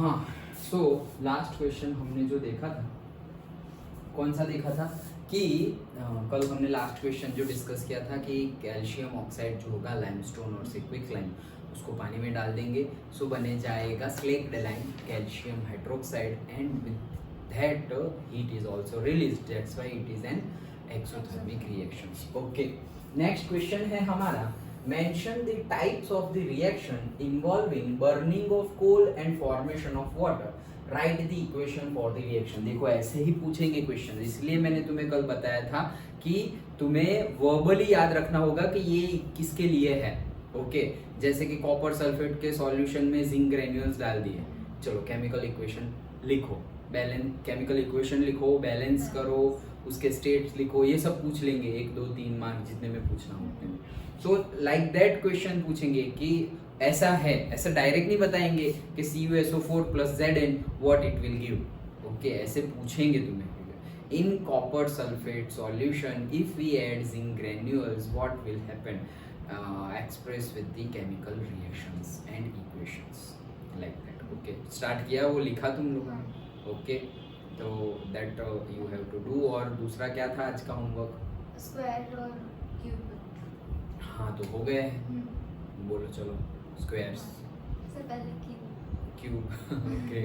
हाँ, so last question हमने जो देखा था, कौन सा देखा था कि कल हमने लास्ट क्वेश्चन जो डिस्कस किया था कि कैल्शियम ऑक्साइड जो होगा लाइमस्टोन और सिक्विक लाइम उसको पानी में डाल देंगे, सो बने जाएगा slaked lime calcium hydroxide and with that heat is also released, that's why it is an exothermic reaction. Okay, next question है हमारा, mention the types of the reaction involving burning of coal and formation of water, write the equation for the reaction। देखो ऐसे ही पूछेंगे question, इसलिए मैंने तुम्हें कल बताया था कि तुम्हें वर्बली याद रखना होगा कि ये किसके लिए है। ओके, जैसे कि कॉपर सल्फेट के सॉल्यूशन में जिंक ग्रेन्यूल्स डाल दिए, चलो केमिकल इक्वेशन लिखो, बैलेंस केमिकल इक्वेशन लिखो, बैलेंस करो, उसके स्टेट्स लिखो, ये सब पूछ लेंगे 1 2 3 मार्क जितने में पूछना हो उतने में। सो लाइक दैट क्वेश्चन पूछेंगे कि ऐसा है, ऐसा डायरेक्ट नहीं बताएंगे कि CuSO4 plus Zn what it will give. Okay, ऐसे पूछेंगे तुम्हें। In copper sulphate solution if we add zinc granules what will happen, express with the chemical reactions and equations like that. Okay, start किया, वो लिखा तुम लोगों ने। Okay, तो that you have to do. और दूसरा क्या था आज का होमवर्क? स्क्वायर और क्यूब। हाँ, तो हो गए हैं, बोलो चलो। स्क्वायर्स से पहले क्यूब। क्यूब ओके,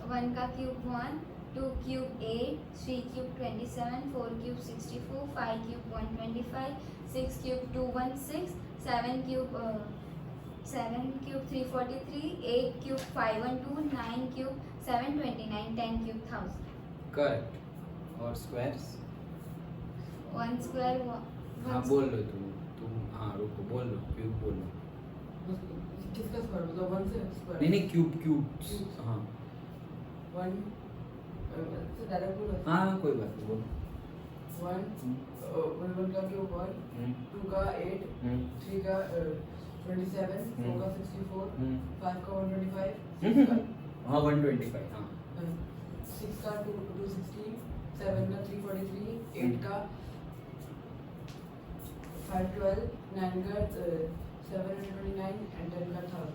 1 का cube 1, 2 cube 8, 3 cube 27, 4 cube 64, 5 cube 125, 6 cube 216, 7 cube 343, 8 cube 512, 9 cube 729, 10 cube 1000। Correct. और स्क्वायर्स? 1 स्क्वायर हाँ बोल लो तुम हाँ रुको, बोल लो, क्यूब बोल लो। किसका स्क्वायर? मतलब 1 से स्क्वायर? नहीं क्यूब हाँ 1 से डायरेक्ट बोलो। हाँ कोई बात नहीं, बोलो। 1 का क्यूब 1, 2 का 8, 3 का 27, 4 का 64, 5 का 125, हाँ 125 हाँ 6 का 216, 7 का 343, 8 का 512, 9 का 729 and 10 का 1000।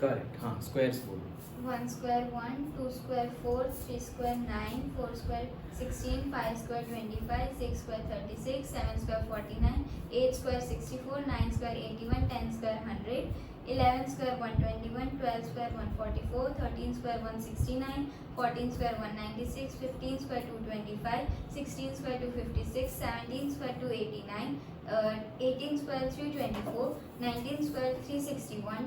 करेक्ट। हाँ स्क्वायर्स बोलो। 1 square 1, 2 square 4, 3 square 9, 4 square 16, 5 square 25, 6 square 36, 7 square 49, 8 square 64, 9 square 81, 10 square 100, 11 square 121, 12 square 144, 13 square 169, 14 square 196, 15 square 225, 16 square 256, 17 square 289, 18 square 324, 19 square 361,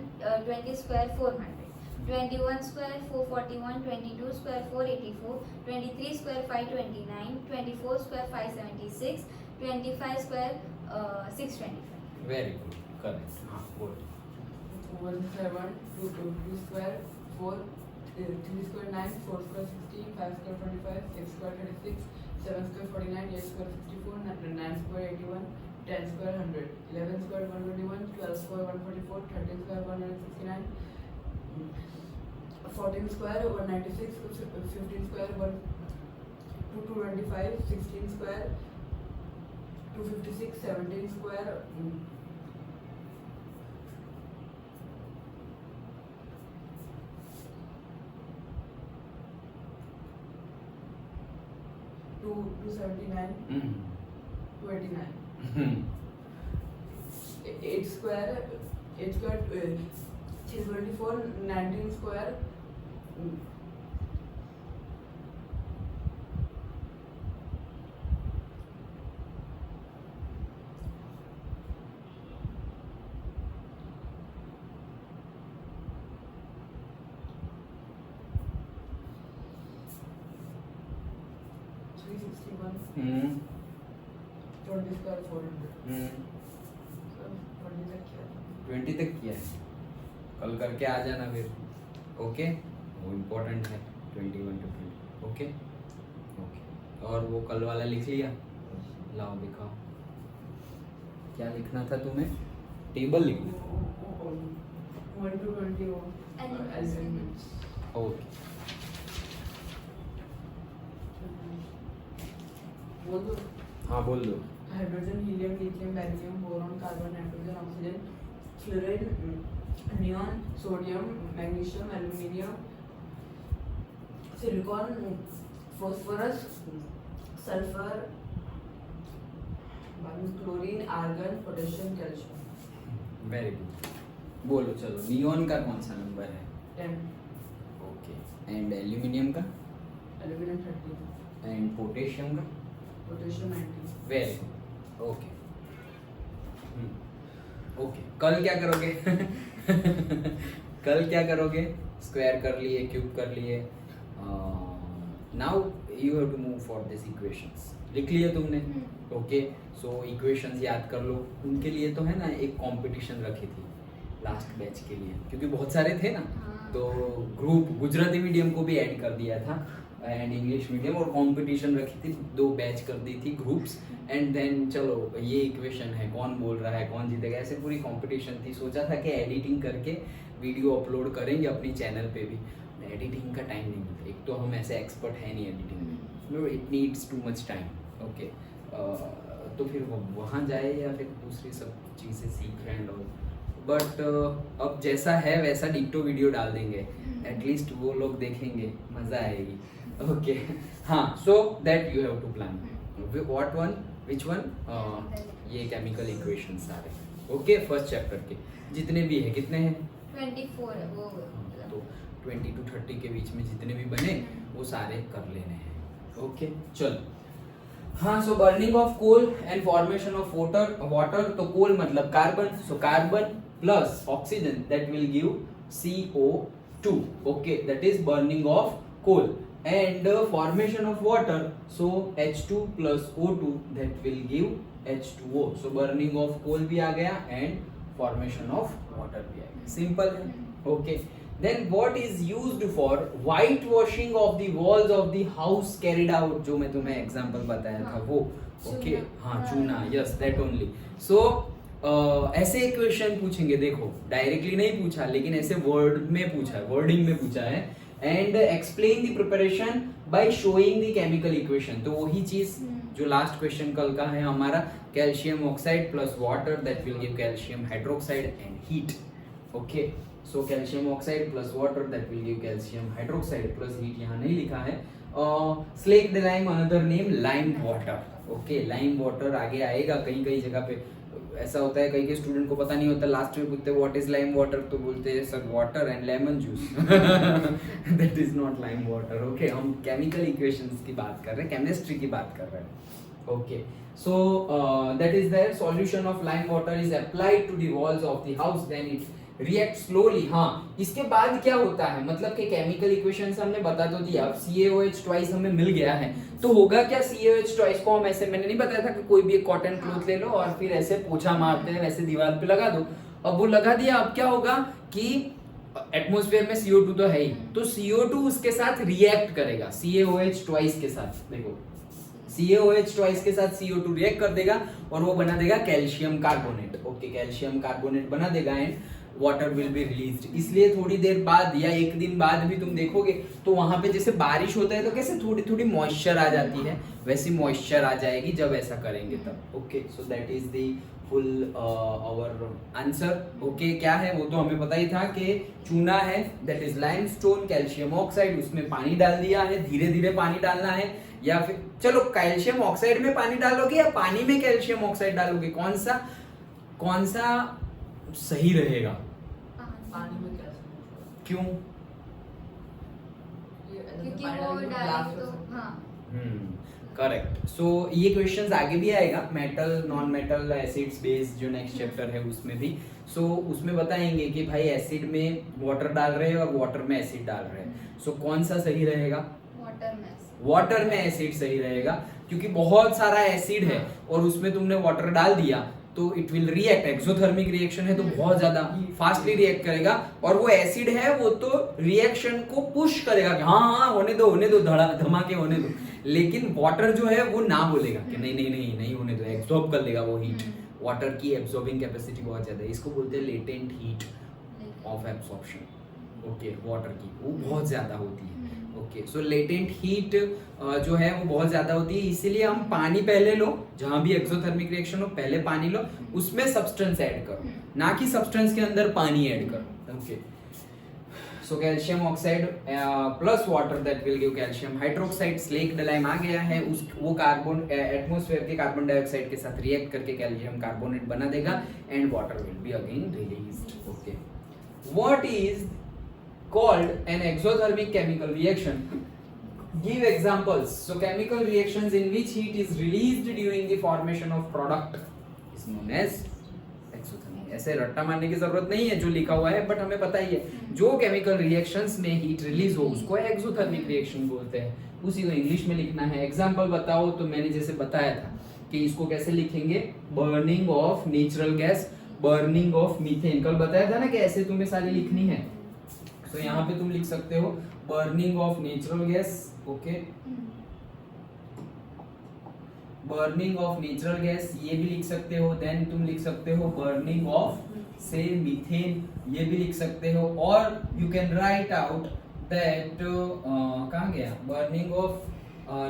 20 square 400, 21 square 441, 22 square 484, 23 square 529, 24 square 576, 25 square 625। Very good, correct. हाँ बोल। 1 square 1, 2 square 4, 3 square 9, 4 square 16, 5 square 25, 6 square 36, 7 square 49, 8 square 64, 9 square 81, 10 square 100, 11 square 121, 12 square 144, 13 square 169, 14 square 196, 15 square 225, 16 square 256, 17 square 279, 289, 8 square 324, 19 square 361, 20 square 400। 20 तक किया। 20 तक किया है, कल करके आ जाना फिर। ओके, वो इम्पोर्टेंट है 21 to 20। ओके ओके, और वो कल वाला लिख लिया? लाओ दिखाओ, क्या लिखना था तुम्हें? टेबल लिखना। 1 to 20 elements। ओके, बोल दो। हाँ बोल दो। Hydrogen, helium, lithium, beryllium, boron, carbon, nitrogen, oxygen, fluorine, neon, sodium, magnesium, aluminium, silicon, phosphorus, sulphur, chlorine, argon, potassium, calcium. Very good, बोलो चलो। नियॉन का कौन सा नंबर है? 10, ओके, एंड एल्यूमिनियम का? एल्यूमिनियम 30, एंड पोटेशियम का? Potassium 90। Very good, okay. Okay, कल क्या करोगे? कल क्या करोगे? स्क्वायर कर लिए, क्यूब कर लिए। Now you have to move for this equations. लिख लिए तुमने? ओके, सो इक्वेशंस याद कर लो। उनके लिए तो है ना एक कंपटीशन रखी थी लास्ट बैच के लिए, क्योंकि बहुत सारे थे ना, तो ग्रुप गुजराती मीडियम को भी ऐड कर दिया था एंड इंग्लिश मीडियम, और कंपटीशन रखी थी, 2 बैच कर दी थी ग्रुप्स। एंड देन चलो ये इक्वेशन है, कौन बोल रहा है, कौन जीतेगा, ऐसे पूरी कंपटीशन थी। सोचा था कि एडिटिंग करके वीडियो अपलोड करेंगे अपनी चैनल पे भी। एडिटिंग का टाइम नहीं मिलता, एक तो हम ऐसे एक्सपर्ट है नहीं एडिटिंग में, it needs too much time. Okay, तो फिर वहाँ जाए या फिर दूसरी सब चीज़ें सीख रहे हैं लोग। बट अब जैसा है वैसा डिक्टो वीडियो डाल देंगे, एटलीस्ट वो लोग देखेंगे, मज़ा आएगी। ओके, हाँ, so that you have to plan. What one, which one? ये केमिकल इक्वेशन सारे। ओके, फर्स्ट चैप्टर के जितने भी है, कितने हैं? 24 है वो। तो 20 to 30 के बीच में जितने भी बने वो सारे कर लेने हैं। ओके, चलो। हाँ, so burning of coal and formation of water. तो कोल मतलब carbon, so carbon plus oxygen that will give CO2। Okay, that is burning of coal. And formation of water, so H2 plus O2 that will give H2O। So burning of coal भी आ गया and formation of water भी आ गया। Simple है। Okay, then what is used for white washing of the walls of the house carried out, जो मैं तुम्हें एग्जांपल बताया था वो। ओके, हाँ, चूना, यस, दैट ओनली। सो ऐसे क्वेश्चन पूछेंगे, देखो डायरेक्टली नहीं पूछा लेकिन ऐसे वर्ड में पूछा है, वर्डिंग में पूछा है। And explain the preparation by showing the chemical equation. तो वही चीज जो लास्ट क्वेश्चन कल का है हमारा, calcium oxide plus water that will give calcium hydroxide and heat. Okay, so calcium oxide plus water that will give calcium hydroxide plus heat, यहाँ नहीं लिखा है। Slake the lime, another name lime water. Okay, lime water आगे आएगा कई कई जगह पे। ऐसा होता है कई स्टूडेंट को पता नहीं होता, लास्ट में पूछते व्हाट इज लाइम वाटर, तो बोलते हैं sir water and lemon juice. That is not lime water. Okay, हम केमिकल इक्वेशंस की बात कर रहे हैं, केमिस्ट्री की बात कर रहे हैं। Okay, so that is their solution of lime water is applied to the walls of the house, then it react slowly। हाँ, इसके बाद क्या होता है, मतलब कि केमिकल इक्वेशन हमने बता तो दिया। अब CaOH ट्वाइस हमें मिल गया है, तो होगा क्या, CaOH ट्वाइस को हम ऐसे, मैंने नहीं बताया था कि कोई भी एक कॉटन क्लॉथ ले लो और फिर ऐसे पोछा मारते हैं वैसे दीवार पे लगा दो। अब वो लगा दिया, अब क्या होगा कि एटमॉस्फेयर में CO2 तो है ही, तो CO2 उसके साथ रिएक्ट करेगा CaOH ट्वाइस के साथ। देखो CaOH ट्वाइस के साथ CO2 रिएक्ट कर देगा और वो बना देगा calcium carbonate. Okay, calcium carbonate बना देगा and water will be released. इसलिए थोड़ी देर बाद या एक दिन बाद भी तुम देखोगे तो वहां पे जैसे बारिश होता है तो कैसे थोड़ी थोड़ी मॉइस्चर आ जाती है, वैसी मॉइस्चर आ जाएगी जब ऐसा करेंगे तब। Okay, so that is the full hour answer. Okay, क्या है वो तो हमें पता ही था कि चूना है, that is limestone, calcium oxide, उसमें पानी डाल दिया है, धीरे धीरे पानी डालना है। या फिर चलो कैल्शियम ऑक्साइड में पानी डालोगे या पानी में कैल्शियम ऑक्साइड डालोगे, कौन सा सही रहेगा? पानी में कैल्शियम, क्यों? क्योंकि वो डालेंगे तो हाँ। करेक्ट। सो ये क्वेश्चंस आगे भी आएगा, metal non metal acids base जो नेक्स्ट चैप्टर है उसमें भी। सो उसमें बताएंगे कि भाई एसिड में वाटर डाल रहे हैं और वाटर में एसिड डाल रहे हैं, सो कौन सा सही रहेगा? वाटर में एसिड सही रहेगा, क्योंकि बहुत सारा एसिड है और उसमें तुमने वाटर डाल दिया तो it will react, exothermic reaction है तो बहुत ज्यादा फास्टली रिएक्ट करेगा। और वो एसिड है वो तो रिएक्शन को पुश करेगा कि हाँ होने दो धमाके होने दो, लेकिन वाटर जो है वो ना बोलेगा कि नहीं होने दो, एब्सॉर्ब कर लेगा वो हीट। वाटर की एब्सॉर्बिंग कैपेसिटी बहुत ज्यादा है, इसको बोलते हैं latent heat of absorption. Okay, water की वो बहुत ज्यादा होती है। ओके, सो लेटेंट हीट जो है वो बहुत ज्यादा होती है, इसीलिए हम पानी पहले लो, जहां भी एक्सोथर्मिक रिएक्शन हो पहले पानी लो, उसमें सब्सटेंस ऐड करो, ना कि सब्सटेंस के अंदर पानी ऐड करो। Okay, so calcium oxide plus water that will give calcium hydroxide, slaked lime आ गया है, उस वो कार्बन एटमॉस्फेयर के कार्बन डाइऑक्साइड के साथ रिएक्ट करके कैल्शियम कार्बोनेट बना देगा and water will be again released. Okay, what is called an exothermic chemical reaction? Give examples. So chemical reactions in which heat is released during the formation of product is known as exothermic. ऐसे रट्टा मारने की जरूरत नहीं है, जो लिखा हुआ है बट हमें पता ही है. जो केमिकल रिएक्शंस में हीट रिलीज हो उसको एक्सोथर्मिक रिएक्शन बोलते हैं. उसी को इंग्लिश में लिखना है. एग्जांपल बताओ तो मैंने जैसे बताया था कि इसको कैसे लिखेंगे, burning of natural gas, burning of methane. कल बताया था ना कि ऐसे तुम्हें सारी लिखनी है. तो यहाँ पे तुम लिख सकते हो burning of natural gas. Okay, burning of natural gas ये भी लिख सकते हो. देन तुम लिख सकते हो बर्निंग ऑफ से मीथेन, ये भी लिख सकते हो. और you can write out that कहाँ गया, बर्निंग ऑफ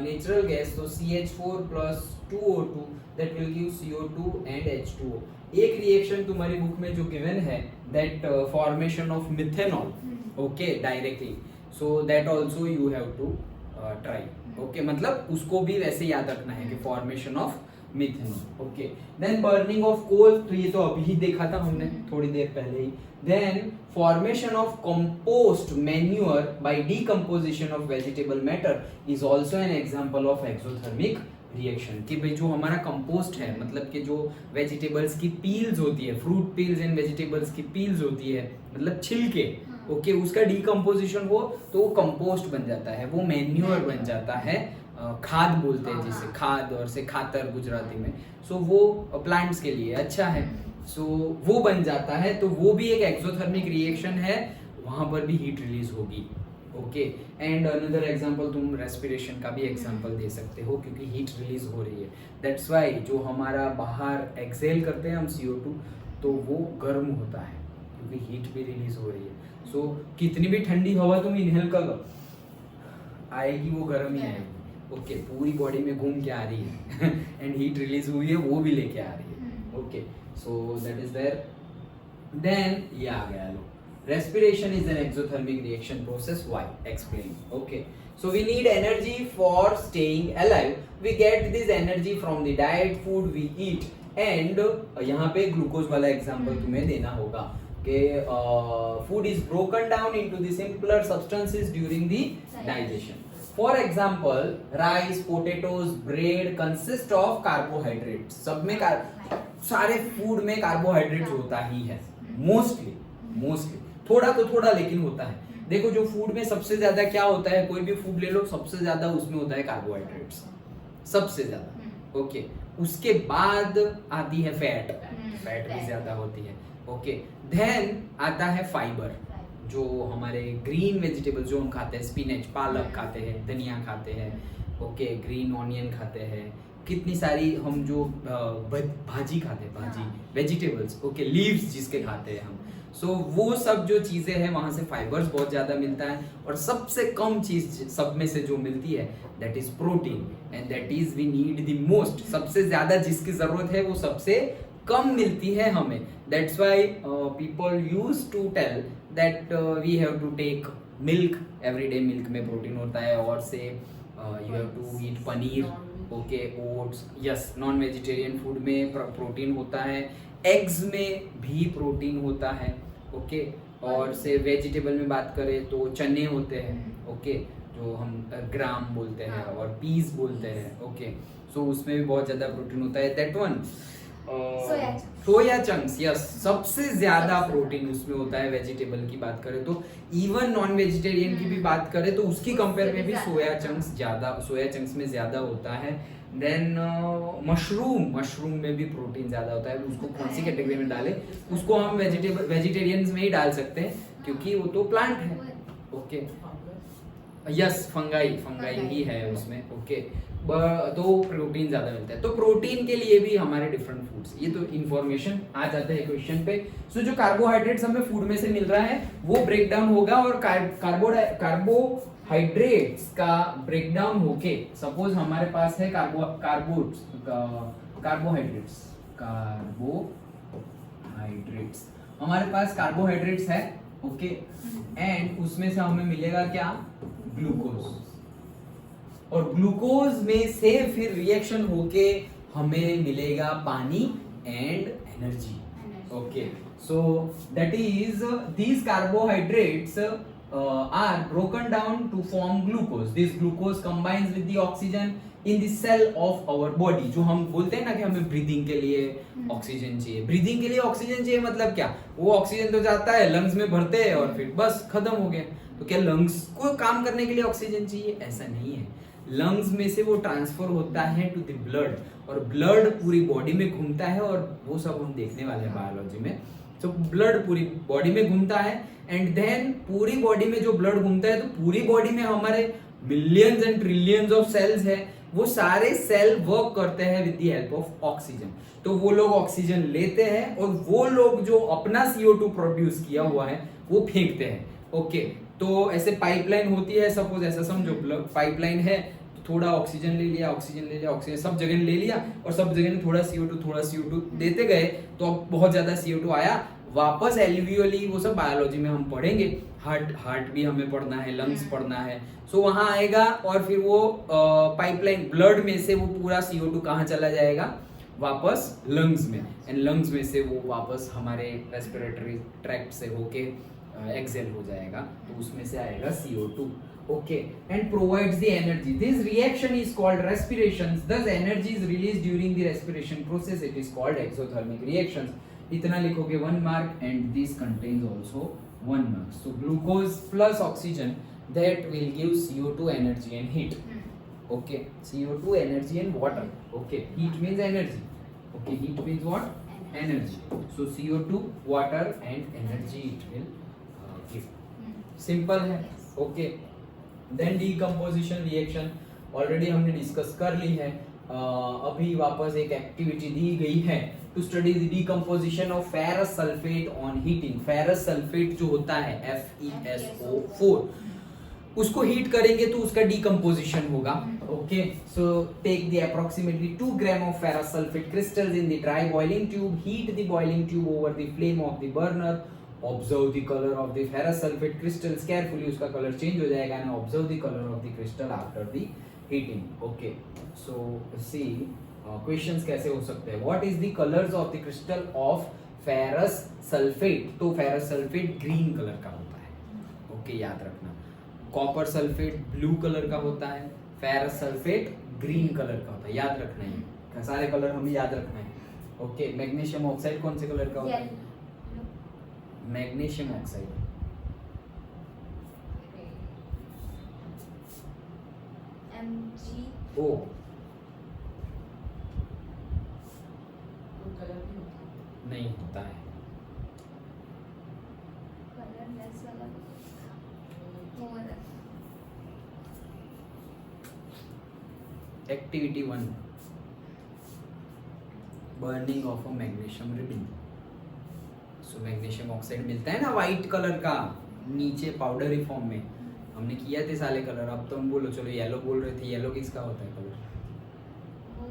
नेचुरल गैस, तो CH4 plus 2O2 that will give CO2 and H2O. एक रिएक्शन तुम्हारी बुक में जो गिवन है that formation of methanol, okay, directly. So that also you have to try. Okay, मतलब उसको भी वैसे याद रखना है कि formation of methanol. Okay, then burning of coal, तो ये तो अभी ही देखा था हमने थोड़ी देर पहले ही. Then formation of compost manure by decomposition of vegetable matter is also an example of exothermic reaction. कि भाई जो हमारा कंपोस्ट है, मतलब कि जो वेजिटेबल्स की पील्स होती है, फ्रूट पील्स एंड वेजिटेबल्स की पील्स होती है, मतलब छिलके, ओके, उसका डीकंपोजिशन हो तो वो कंपोस्ट बन जाता है, वो मैन्यूअर बन जाता है. खाद बोलते हैं जिसे, खाद और से खातर गुजराती में. सो वो प्लांट्स के लिए अच्छा है. सो वो बन जाता है, तो वो भी एक एक्सोथर्मिक रिएक्शन है, वहां पर भी हीट रिलीज होगी. ओके, एंड अनदर एग्जांपल तुम रेस्पिरेशन का भी एग्जांपल दे सकते हो, क्योंकि हीट रिलीज हो रही है. दैट्स व्हाई जो हमारा बाहर एक्सहेल करते हैं हम CO2, तो वो गर्म होता है क्योंकि हीट भी रिलीज हो रही है. सो कितनी भी ठंडी हवा तुम इनहेल कर लो, आएगी वो गर्म ही आएगी. ओके, पूरी बॉडी में घूम के आ रही है एंड हीट रिलीज हुई है, वो भी लेके आ रही है. Okay, so that is there. Then ये आ गया. लो, respiration is an exothermic reaction process. Why? Explain. Okay, so we need energy for staying alive. We get this energy from the diet, food we eat, and यहाँ पे glucose वाला example तुम्हें देना होगा कि food is broken down into the simpler substances during the digestion. For example, rice, potatoes, bread consist of carbohydrates. सब में सारे फूड में कार्बोहाइड्रेट्स होता ही है, मोस्टली थोड़ा तो थोड़ा लेकिन होता है. देखो, जो फूड में सबसे ज्यादा क्या होता है, कोई भी फूड ले लो, सबसे ज्यादा उसमें होता है कार्बोहाइड्रेट्स, सबसे ज्यादा. ओके, उसके बाद आती है फैट भी ज्यादा होती है. ओके, देन आता है फाइबर, जो हमारे ग्रीन वेजिटेबल्स जो हम खाते हैं, स्पिनच, पालक खाते हैं, धनिया खाते हैं, ओके, ग्रीन ऑनियन खाते हैं, कितनी सारी हम जो भाजी खाते हैं, भाजी वेजिटेबल्स, ओके, लीव्स जिसके खाते हैं हम. सो वो सब जो चीजें हैं वहां से फाइबर्स बहुत ज्यादा मिलता है. और सबसे कम चीज सब में से जो मिलती है that is protein, and that is we need the most. सबसे ज्यादा जिसकी जरूरत है वो सबसे कम मिलती है हमें. That's why people use to tell that we have to take milk every day. Milk में प्रोटीन होता है. और से you have to eat paneer, okay, oats. Yes, non vegetarian food में प्रोटीन होता है. एग्स में भी प्रोटीन होता है. ओके, और से वेजिटेबल में बात करें तो चने होते हैं, ओके, जो हम ग्राम बोलते हैं और पीस बोलते हैं. ओके, सो उसमें भी बहुत ज्यादा प्रोटीन होता है. That one soya chunks, yes, सबसे ज्यादा प्रोटीन उसमें होता है. वेजिटेबल की बात करें तो इवन नॉन वेजिटेरियन की भी बात करें तो उसकी कंपेयर में भी सोया चंक्स में ज्यादा होता है. देन मशरूम में भी प्रोटीन ज्यादा होता है. उसको कौन सी कैटेगरी में डालें, उसको हम वेजिटेरियंस में ही डाल सकते हैं क्योंकि वो तो प्लांट है. ओके, यस, फंगाई ही है उसमें. ओके, तो प्रोटीन ज्यादा मिलता है. तो प्रोटीन के लिए भी हमारे डिफरेंट फूड्स, ये तो इंफॉर्मेशन आ जाता है क्वेश्चन पे. सो जो कार्बोहाइड्रेट्स हमें फूड में से मिल रहा है वो ब्रेक डाउन होगा, और कार्बोहाइड्रेट्स का ब्रेकडाउन होके, सपोज हमारे पास है कार्बोहाइड्रेट्स हमारे पास कार्बोहाइड्रेट्स है. ओके, एंड उसमें से हमें मिलेगा क्या, ग्लूकोज, और ग्लूकोज में से फिर रिएक्शन होके हमें मिलेगा पानी and energy. Okay, so that is these carbohydrates are broken down to form glucose. This glucose combines with the oxygen in the cell of our body. जो हम बोलते हैं ना कि हमें ब्रीदिंग के लिए ऑक्सीजन चाहिए, ब्रीदिंग के लिए ऑक्सीजन चाहिए, मतलब क्या, वो ऑक्सीजन तो जाता है लंग्स में भरते हैं और फिर बस खत्म हो गया. तो क्या लंग्स को काम करने के लिए ऑक्सीजन चाहिए? ऐसा नहीं है. लंग्स में से वो ट्रांसफर होता है टू द ब्लड, और ब्लड पूरी बॉडी में घूमता है, और वो सब हम देखने वाले हैं बायोलॉजी में. तो ब्लड पूरी बॉडी में घूमता है, एंड देन पूरी बॉडी में जो ब्लड घूमता है, तो पूरी बॉडी में हमारे millions and trillions of cells है. वो सारे सेल वर्क करते हैं with the help of oxygen. तो वो लोग ऑक्सीजन लेते हैं, और वो लोग जो अपना CO2 प्रोड्यूस किया हुआ है वो फेंकते हैं. ओके, तो ऐसे पाइपलाइन होती है, सपोज ऐसा समझो पाइपलाइन है, थोड़ा ऑक्सीजन ले लिया, ऑक्सीजन ले लिया, ऑक्सीजन सब जगह ले लिया, और सब जगह थोड़ा CO2 देते गए, तो अब बहुत ज्यादा CO2 आया, वापस एल्वियोली, वो सब बायोलॉजी में हम पढ़ेंगे, हार्ट भी हमें पढ़ना है, लंग्स पढ़ना है. सो वहां आएगा, और फिर वो पाइपलाइन ब्लड में से वो पूरा CO2 कहाँ चला जाएगा, वापस लंग्स में, एंड लंग्स में से वो वापस हमारे रेस्पिरेटरी ट्रैक्ट से होके एक्सेल हो जाएगा, तो उसमें से आएगा CO2. Okay, and provides the energy. This reaction is called respiration. Thus energy is released during the respiration process. It is called exothermic reactions. इतना लिखोगे 1 mark, and this contains also 1 mark. So glucose plus oxygen, that will give CO2 energy and heat. Okay, CO2 energy and water. Okay, heat means energy. Okay, heat means what? Energy. So CO2, water and energy it will give. Simple है. Okay. Then decomposition reaction already हमने discuss कर ली है. अभी वापस एक activity दी गई है to study the decomposition of ferrous sulphate on heating. Ferrous sulphate जो होता है FeSO4, उसको हीट करेंगे तो उसका डीकम्पोजिशन होगा. Okay, so take the approximately 2 gram of ferrous sulphate crystals in the dry boiling tube, heat the boiling tube over the flame of the burner, observe the color of the ferrous sulfate crystals carefully, उसका colour change हो जाएगा, and observe the color of the crystal after the heating. Okay, so see questions कैसे हो सकते हैं. What is the colors of the crystal of ferrous sulfate? तो ferrous sulfate green colour का होता है. ओके, याद रखना. कॉपर सल्फेट ब्लू कलर का होता है, ferrous sulfate ग्रीन कलर का होता है, याद रखना है. सारे कलर हमें याद रखना है. ओके, मैग्नीशियम ऑक्साइड कौन से कलर का होता है? Magnesium oxide MgO. नहीं होता है. कलरलेस वाला वो वाला. Activity 1, burning of a magnesium ribbon. So magnesium oxide मिलता है ना वाइट कलर का, नीचे पाउडरी फॉर्म में. हमने किया थे सारे कलर. अब तो हम बोलो, चलो येलो बोल रहे थे, येलो किसका होता है कलर? वो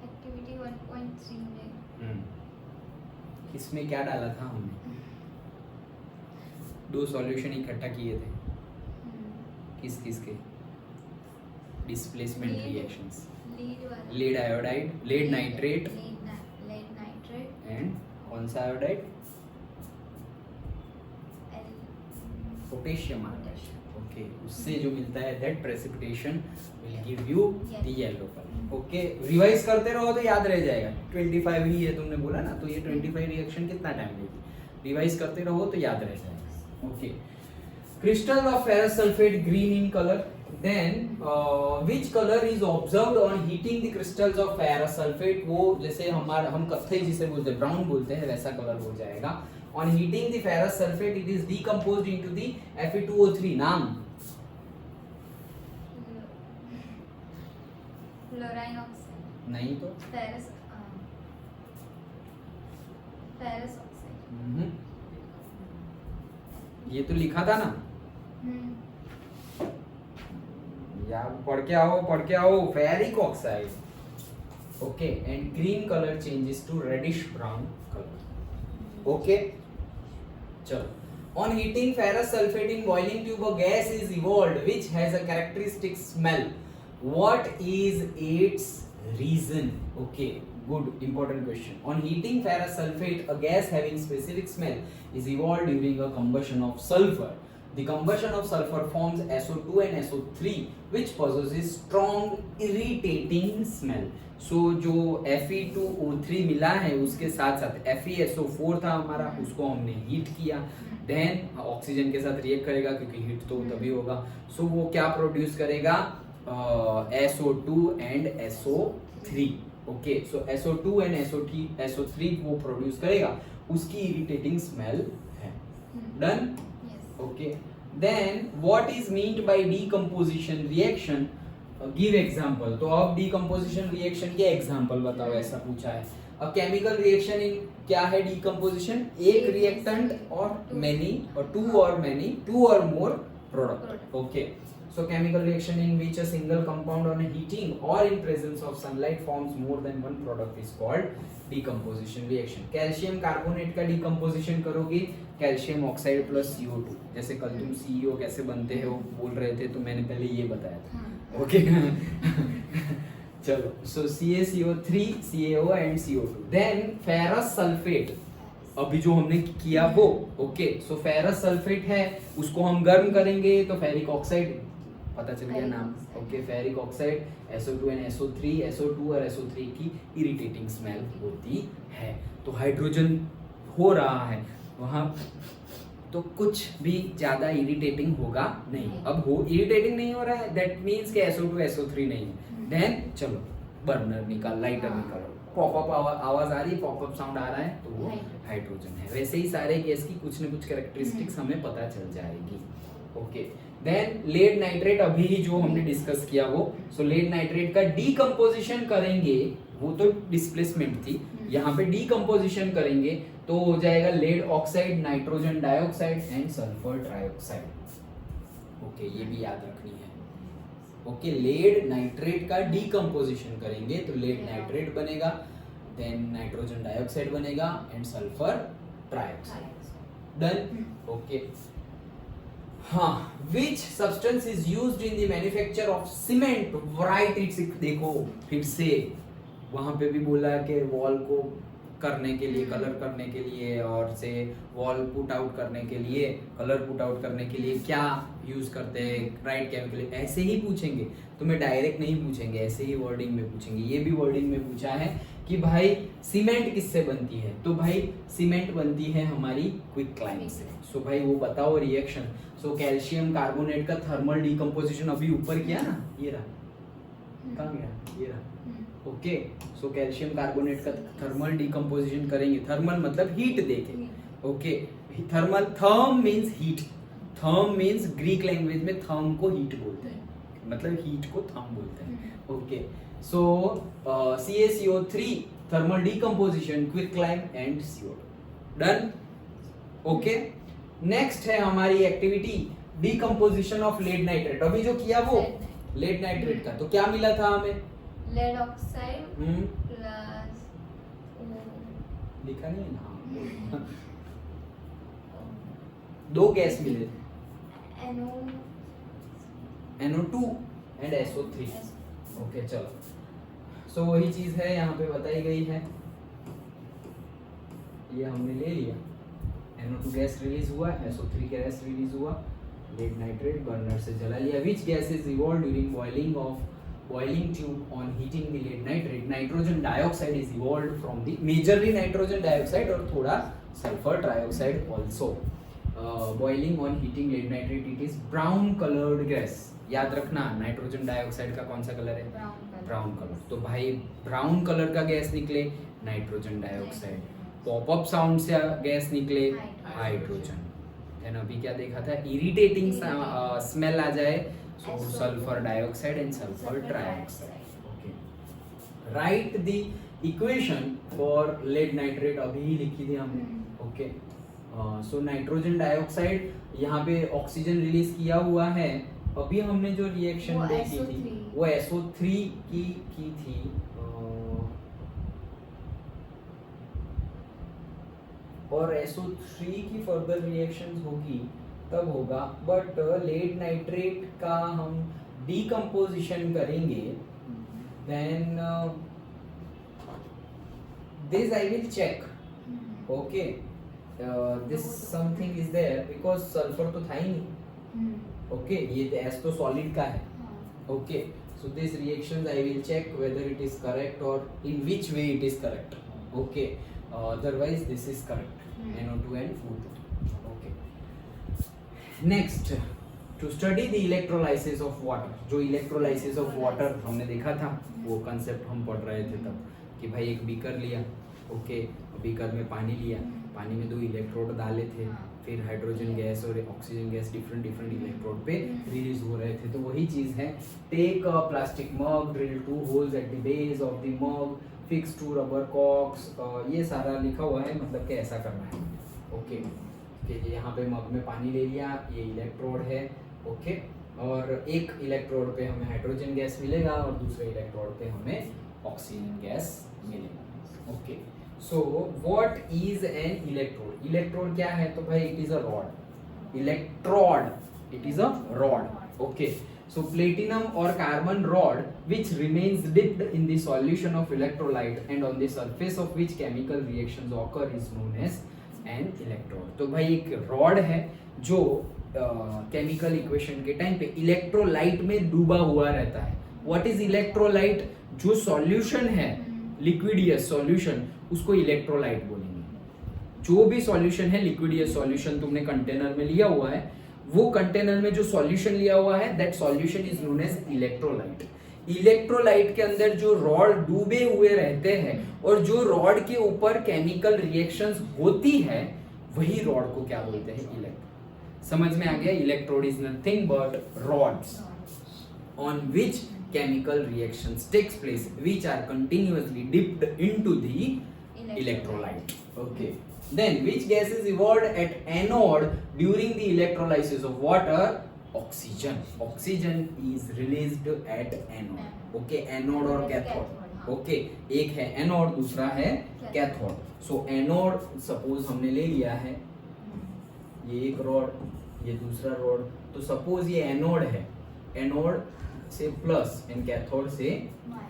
एक्टिविटी 1.3 में इसमें क्या डाला था हमने? 2 सॉल्यूशन इकट्ठा किए थे. किस किस के? Displacement reactions. Lead iodide, lead nitrate, and कौन सा आयोडाइड? Potassium iodide. ओके, उससे जो मिलता है that precipitation will give you the yellow colour. Okay, revise करते रहो तो याद रह जाएगा. 25 ही है तुमने बोला ना, तो ये 25 रिएक्शन कितना टाइम लेगी? रिवाइज करते रहो तो याद रह जाएगा. Okay, crystal of ferrous sulfate green in color. Then which color is observed on heating the crystals of ferrous sulfate? वो जैसे हम कत्थई जिसे बोलते हैं, ब्राउन बोलते हैं, वैसा कलर हो जाएगा. On heating the ferrous sulfate, it is decomposed into the Fe2O3. नाम? Fluorine oxide. नहीं तो फेरस ऑक्साइड. ये तो लिखा था ना, क्या पढ़ के आओ ferric oxide okay and green colour changes to reddish brown colour okay चलो on heating ferrous sulfate in boiling tube a gas is evolved which has a characteristic smell what is its reason okay good important question on heating ferrous sulfate a gas having specific smell is evolved during a combustion of sulfur the combustion of sulfur forms SO2 and SO3 which possesses strong irritating smell so जो Fe2O3 मिला है उसके साथ साथ FeSO4 था हमारा उसको हमने हीट किया देन ऑक्सीजन के साथ रिएक्ट करेगा क्योंकि हीट तो तभी होगा सो वो क्या प्रोड्यूस करेगा SO2 and SO3 okay so SO2 and SO3 वो प्रोड्यूस करेगा उसकी इरिटेटिंग स्मेल है done okay then what is meant by decomposition reaction give example तो अब डीकंपोजिशन रिएक्शन के एग्जांपल बताओ ऐसा पूछा है अ केमिकल रिएक्शन इन क्या है डीकंपोजिशन एक रिएक्टेंट और मेनी और टू और more product okay so chemical reaction in which a single compound on a heating or in presence of sunlight forms more than one product is called decomposition reaction calcium carbonate का decomposition करोगे calcium oxide plus CO2 जैसे कल तुम CEO कैसे बनते हैं वो बोल रहे थे तो मैंने पहले ये बताया था ओके चलो so CaCO3 CaO and CO2 then ferrous sulfate अभी जो हमने किया वो ओके सो फेरस सल्फेट है उसको हम गर्म करेंगे तो फेरिक ऑक्साइड पता चल गया नाम okay ferric oxide SO2 and SO2 और SO3 की इरिटेटिंग स्मेल होती है तो हाइड्रोजन हो रहा है वहां तो कुछ भी ज्यादा इरिटेटिंग होगा नहीं अब हो इरिटेटिंग नहीं हो रहा है दैट मींस कि SO2 SO3 नहीं है देन चलो बर्नर निकाल लाइटर निकालो पॉपअप आवाज आ रही है पॉपअप साउंड आ रहा है तो वो हाइड्रोजन है वैसे ही सारे गैस की कुछ न कुछ कैरेक्टरिस्टिक्स हमें पता चल जाएगी ओके देन लेड नाइट्रेट अभी जो हमने डिस्कस किया वो सो लेड नाइट्रेट का डीकंपोजिशन करेंगे वो तो डिस्प्लेसमेंट थी यहाँ पे डीकंपोजिशन करेंगे तो हो जाएगा lead oxide nitrogen dioxide and sulphur trioxide okay ये भी याद रखनी है ओके लेड नाइट्रेट का डीकंपोजिशन करेंगे तो लेड नाइट्रेट बनेगा देन नाइट्रोजन डाइऑक्साइड बनेगा and sulphur trioxide done okay हाँ which substance is used in the manufacture of cement right it's देखो फिर से वहां पे भी बोला कि वॉल को करने के लिए कलर करने के लिए और से वॉल पुट आउट करने के लिए कलर पुट आउट करने के लिए क्या यूज करते हैं राइट केमिकल ऐसे ही पूछेंगे तुम्हें डायरेक्ट नहीं पूछेंगे ऐसे ही वर्डिंग में पूछेंगे ये भी वर्डिंग में पूछा है कि भाई सीमेंट किससे बनती है तो भाई सीमेंट बनती है हमारी क्विकलाइम से सो भाई वो बताओ रिएक्शन सो कैल्शियम कार्बोनेट का थर्मल डीकंपोजिशन अभी ऊपर किया ना ये रहा कहाँ गया ये रहा ओके सो कैल्शियम कार्बोनेट का थर्मल डीकंपोजिशन करेंगे थर्मल मतलब हीट देके okay thermal therm means heat therm means Greek language में थर्म को हीट बोलते हैं मतलब हीट को थर्म बोलते हैं okay so CaCO3 thermal decomposition quicklime and CO2 done okay next है हमारी activity decomposition of lead nitrate अभी जो किया वो लेड नाइट्रेट का तो क्या मिला था हमें लेड ऑक्साइड प्लस लिखा नहीं ना दो गैस मिले NO2 एंड SO3 ओके चलो सो वही चीज है यहाँ पे बताई गई है ये हमने ले लिया NO2 गैस रिलीज हुआ SO3 गैस रिलीज हुआ लेड नाइट्रेट बर्नर से जला लिया which gas is evolve during boiling tube on heating the lead nitrate nitrogen dioxide is evolved from the majorly nitrogen dioxide और थोड़ा sulfur trioxide also boiling on heating lead nitrate it is brown colored gas याद रखना nitrogen dioxide का कौन सा colour है brown colour तो भाई ब्राउन कलर का गैस निकले नाइट्रोजन डाइऑक्साइड पॉपअप साउंड से गैस निकले हाइड्रोजन देन अभी क्या देखा था इरिटेटिंग स्मेल आ जाए so sulfur dioxide and sulfur trioxide okay write the equation for lead nitrate अभी ही लिखी थी हमने okay so नाइट्रोजन डाइऑक्साइड यहाँ पे ऑक्सीजन रिलीज किया हुआ है अभी हमने जो रिएक्शन वो देखी SO3 थी वो SO3 की थी। और SO3 की फर्दर रिएक्शंस होगी तब होगा, बट लेड नाइट्रेट का हम डीकम्पोजिशन करेंगे, then this I will check. Okay, this something is there because sulphur तो था ही नहीं। ओके, ये एस तो सॉलिड का है। Okay, so this reactions I will check whether it is correct or in which way it is correct. Okay, otherwise this is correct, NO2 and O2. Okay, next to study the electrolysis of water. जो electrolysis of water हमने देखा था वो concept हम पढ़ रहे थे तब कि भाई एक बीकर लिया, ओके, बीकर में पानी लिया, पानी में 2 इलेक्ट्रोड डाले थे, फिर हाइड्रोजन गैस और ऑक्सीजन गैस डिफरेंट इलेक्ट्रोड पे रिलीज हो रहे थे। तो वही चीज है, take a plastic mug, drill 2 holes at the base of the mug, fix 2 rubber corks, ये सारा लिखा हुआ है, मतलब कि ऐसा करना है। ओके, कि यहाँ पे मग में पानी ले लिया, ये इलेक्ट्रोड है, ओके, और एक इलेक्ट्रोड पे हमें हाइड्रोजन गैस मिलेगा और दूसरे इलेक्ट्रोड पे हमें ऑक्सीजन गैस मिलेगा। Okay, so what is an electrode? Electrode क्या है? तो भाई it is a rod. Electrode, it is a rod. Okay, so platinum or carbon rod which remains dipped in the solution of electrolyte and on the surface of which chemical reactions occur is known as an electrode. तो भाई एक rod है जो chemical equation के time पे electrolyte में डूबा हुआ रहता है। What is electrolyte? जो सॉल्यूशन है, लिक्विडियस सॉल्यूशन, उसको इलेक्ट्रोलाइट बोलेंगे। जो भी सॉल्यूशन है, लिक्विडियस सॉल्यूशन तुमने कंटेनर में लिया हुआ है, वो कंटेनर में जो सॉल्यूशन लिया हुआ है, that solution is known as electrolyte. Electrolyte के अंदर जो रॉड डूबे हुए रहते हैं और जो रॉड के ऊपर केमिकल रिएक्शंस होती है, वही रॉड को क्या बोलते हैं? इलेक्ट्रोड। समझ में आ गया? Electrode is nothing but rods on which chemical reactions takes place, which are continuously dipped into the electrolyte. Okay, then which gas is evolved at anode during the electrolysis of water? Oxygen. Oxygen is released at anode. Okay, anode और cathode. Okay, एक है anode, दूसरा है cathode. So anode suppose हमने ले लिया है, ये एक रॉड, ये दूसरा रॉड, तो suppose ये anode है, एनोड से प्लस एंड कैथोड से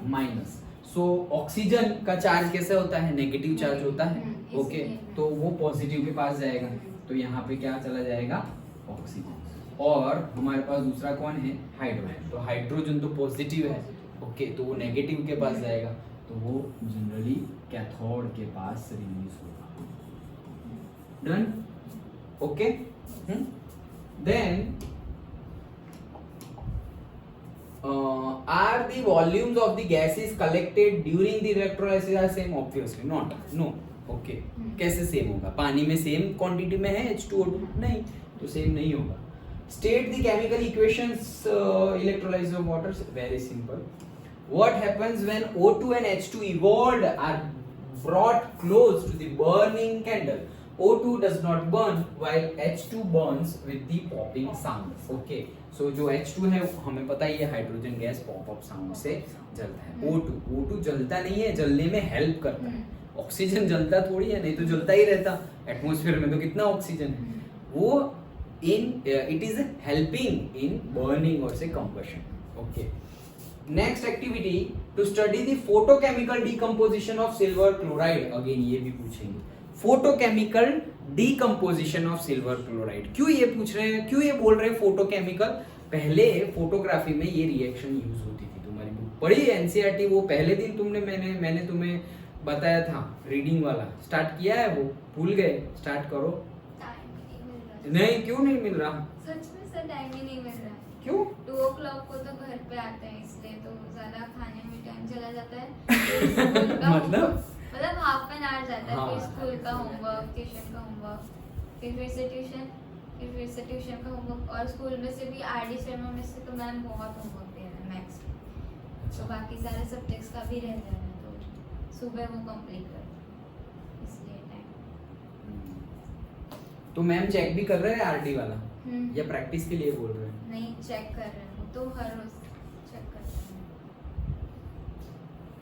माइनस। सो ऑक्सीजन का चार्ज कैसे होता है? नेगेटिव चार्ज होता है। ओके, तो वो पॉजिटिव के पास जाएगा, तो यहाँ पे क्या चला जाएगा? ऑक्सीजन। और हमारे पास दूसरा कौन है? हाइड्रोजन। तो हाइड्रोजन तो पॉजिटिव है, ओके, तो वो नेगेटिव के पास जाएगा, तो वो जनरली कैथोड के पास रिलीज होगा। Done? Okay, then are the volumes of the gases collected during the electrolysis are same? Obviously not. No. Okay. कैसे सेम होगा? पानी में सेम क्वांटिटी में है H2O2? नहीं, तो सेम नहीं होगा। State the chemical equations electrolysis of water. Very simple. What happens when O2 and H2 evolved are brought close to the burning candle? O2 does not burn while H2 burns with the popping sound. Okay. So जो H2 है हमें पता ही है, hydrogen gas pop up sound से जलता है। O2 जलता नहीं है, जलने में हेल्प करता है। ऑक्सीजन जलता थोड़ी है, नहीं तो जलता ही रहता। एटमॉस्फेयर में तो कितना ऑक्सीजन है, वो it is helping in burning और से combustion. Okay, next activity to study the photochemical decomposition of silver chloride. Again ये भी पूछेंगे, photochemical decomposition of silver chloride. क्यों ये पूछ रहे हैं, क्यों ये बोल रहे हैं फोटोकेमिकल? पहले फोटोग्राफी में ये रिएक्शन यूज होती थी। तुम्हारी बुक पढ़ी एनसीईआरटी, वो पहले दिन तुमने मैंने तुम्हें बताया था, रीडिंग वाला स्टार्ट किया है, वो भूल गए? स्टार्ट करो। नहीं, क्यों नहीं मिल रहा? सच में सर टाइम ही नहीं मिल रहा। क्यों? 2 o'clock को तो घर पे आते हैं, इसलिए तो ज्यादा खाने में टाइम चला जाता है। मतलब हाफ एन आवर जाता है। फिर स्कूल का होमवर्क, ट्यूशन का होमवर्क, फिर से ट्यूशन, फिर से ट्यूशन का होमवर्क, और स्कूल में से भी आरडी शर्मा में से तो मैम बहुत होमवर्क दे रहे हैं मैथ्स में, तो बाकी सारे सब्जेक्ट्स का भी रह जा रहा है, तो सुबह वो कंप्लीट कर, इसलिए टाइम। तो मैम चेक भी कर रहे हैं आरडी वाला? या प्रैक्टिस के लिए बोल रहे हैं? नहीं, चेक कर रहे हैं, वो तो हर रोज चेक करते हैं।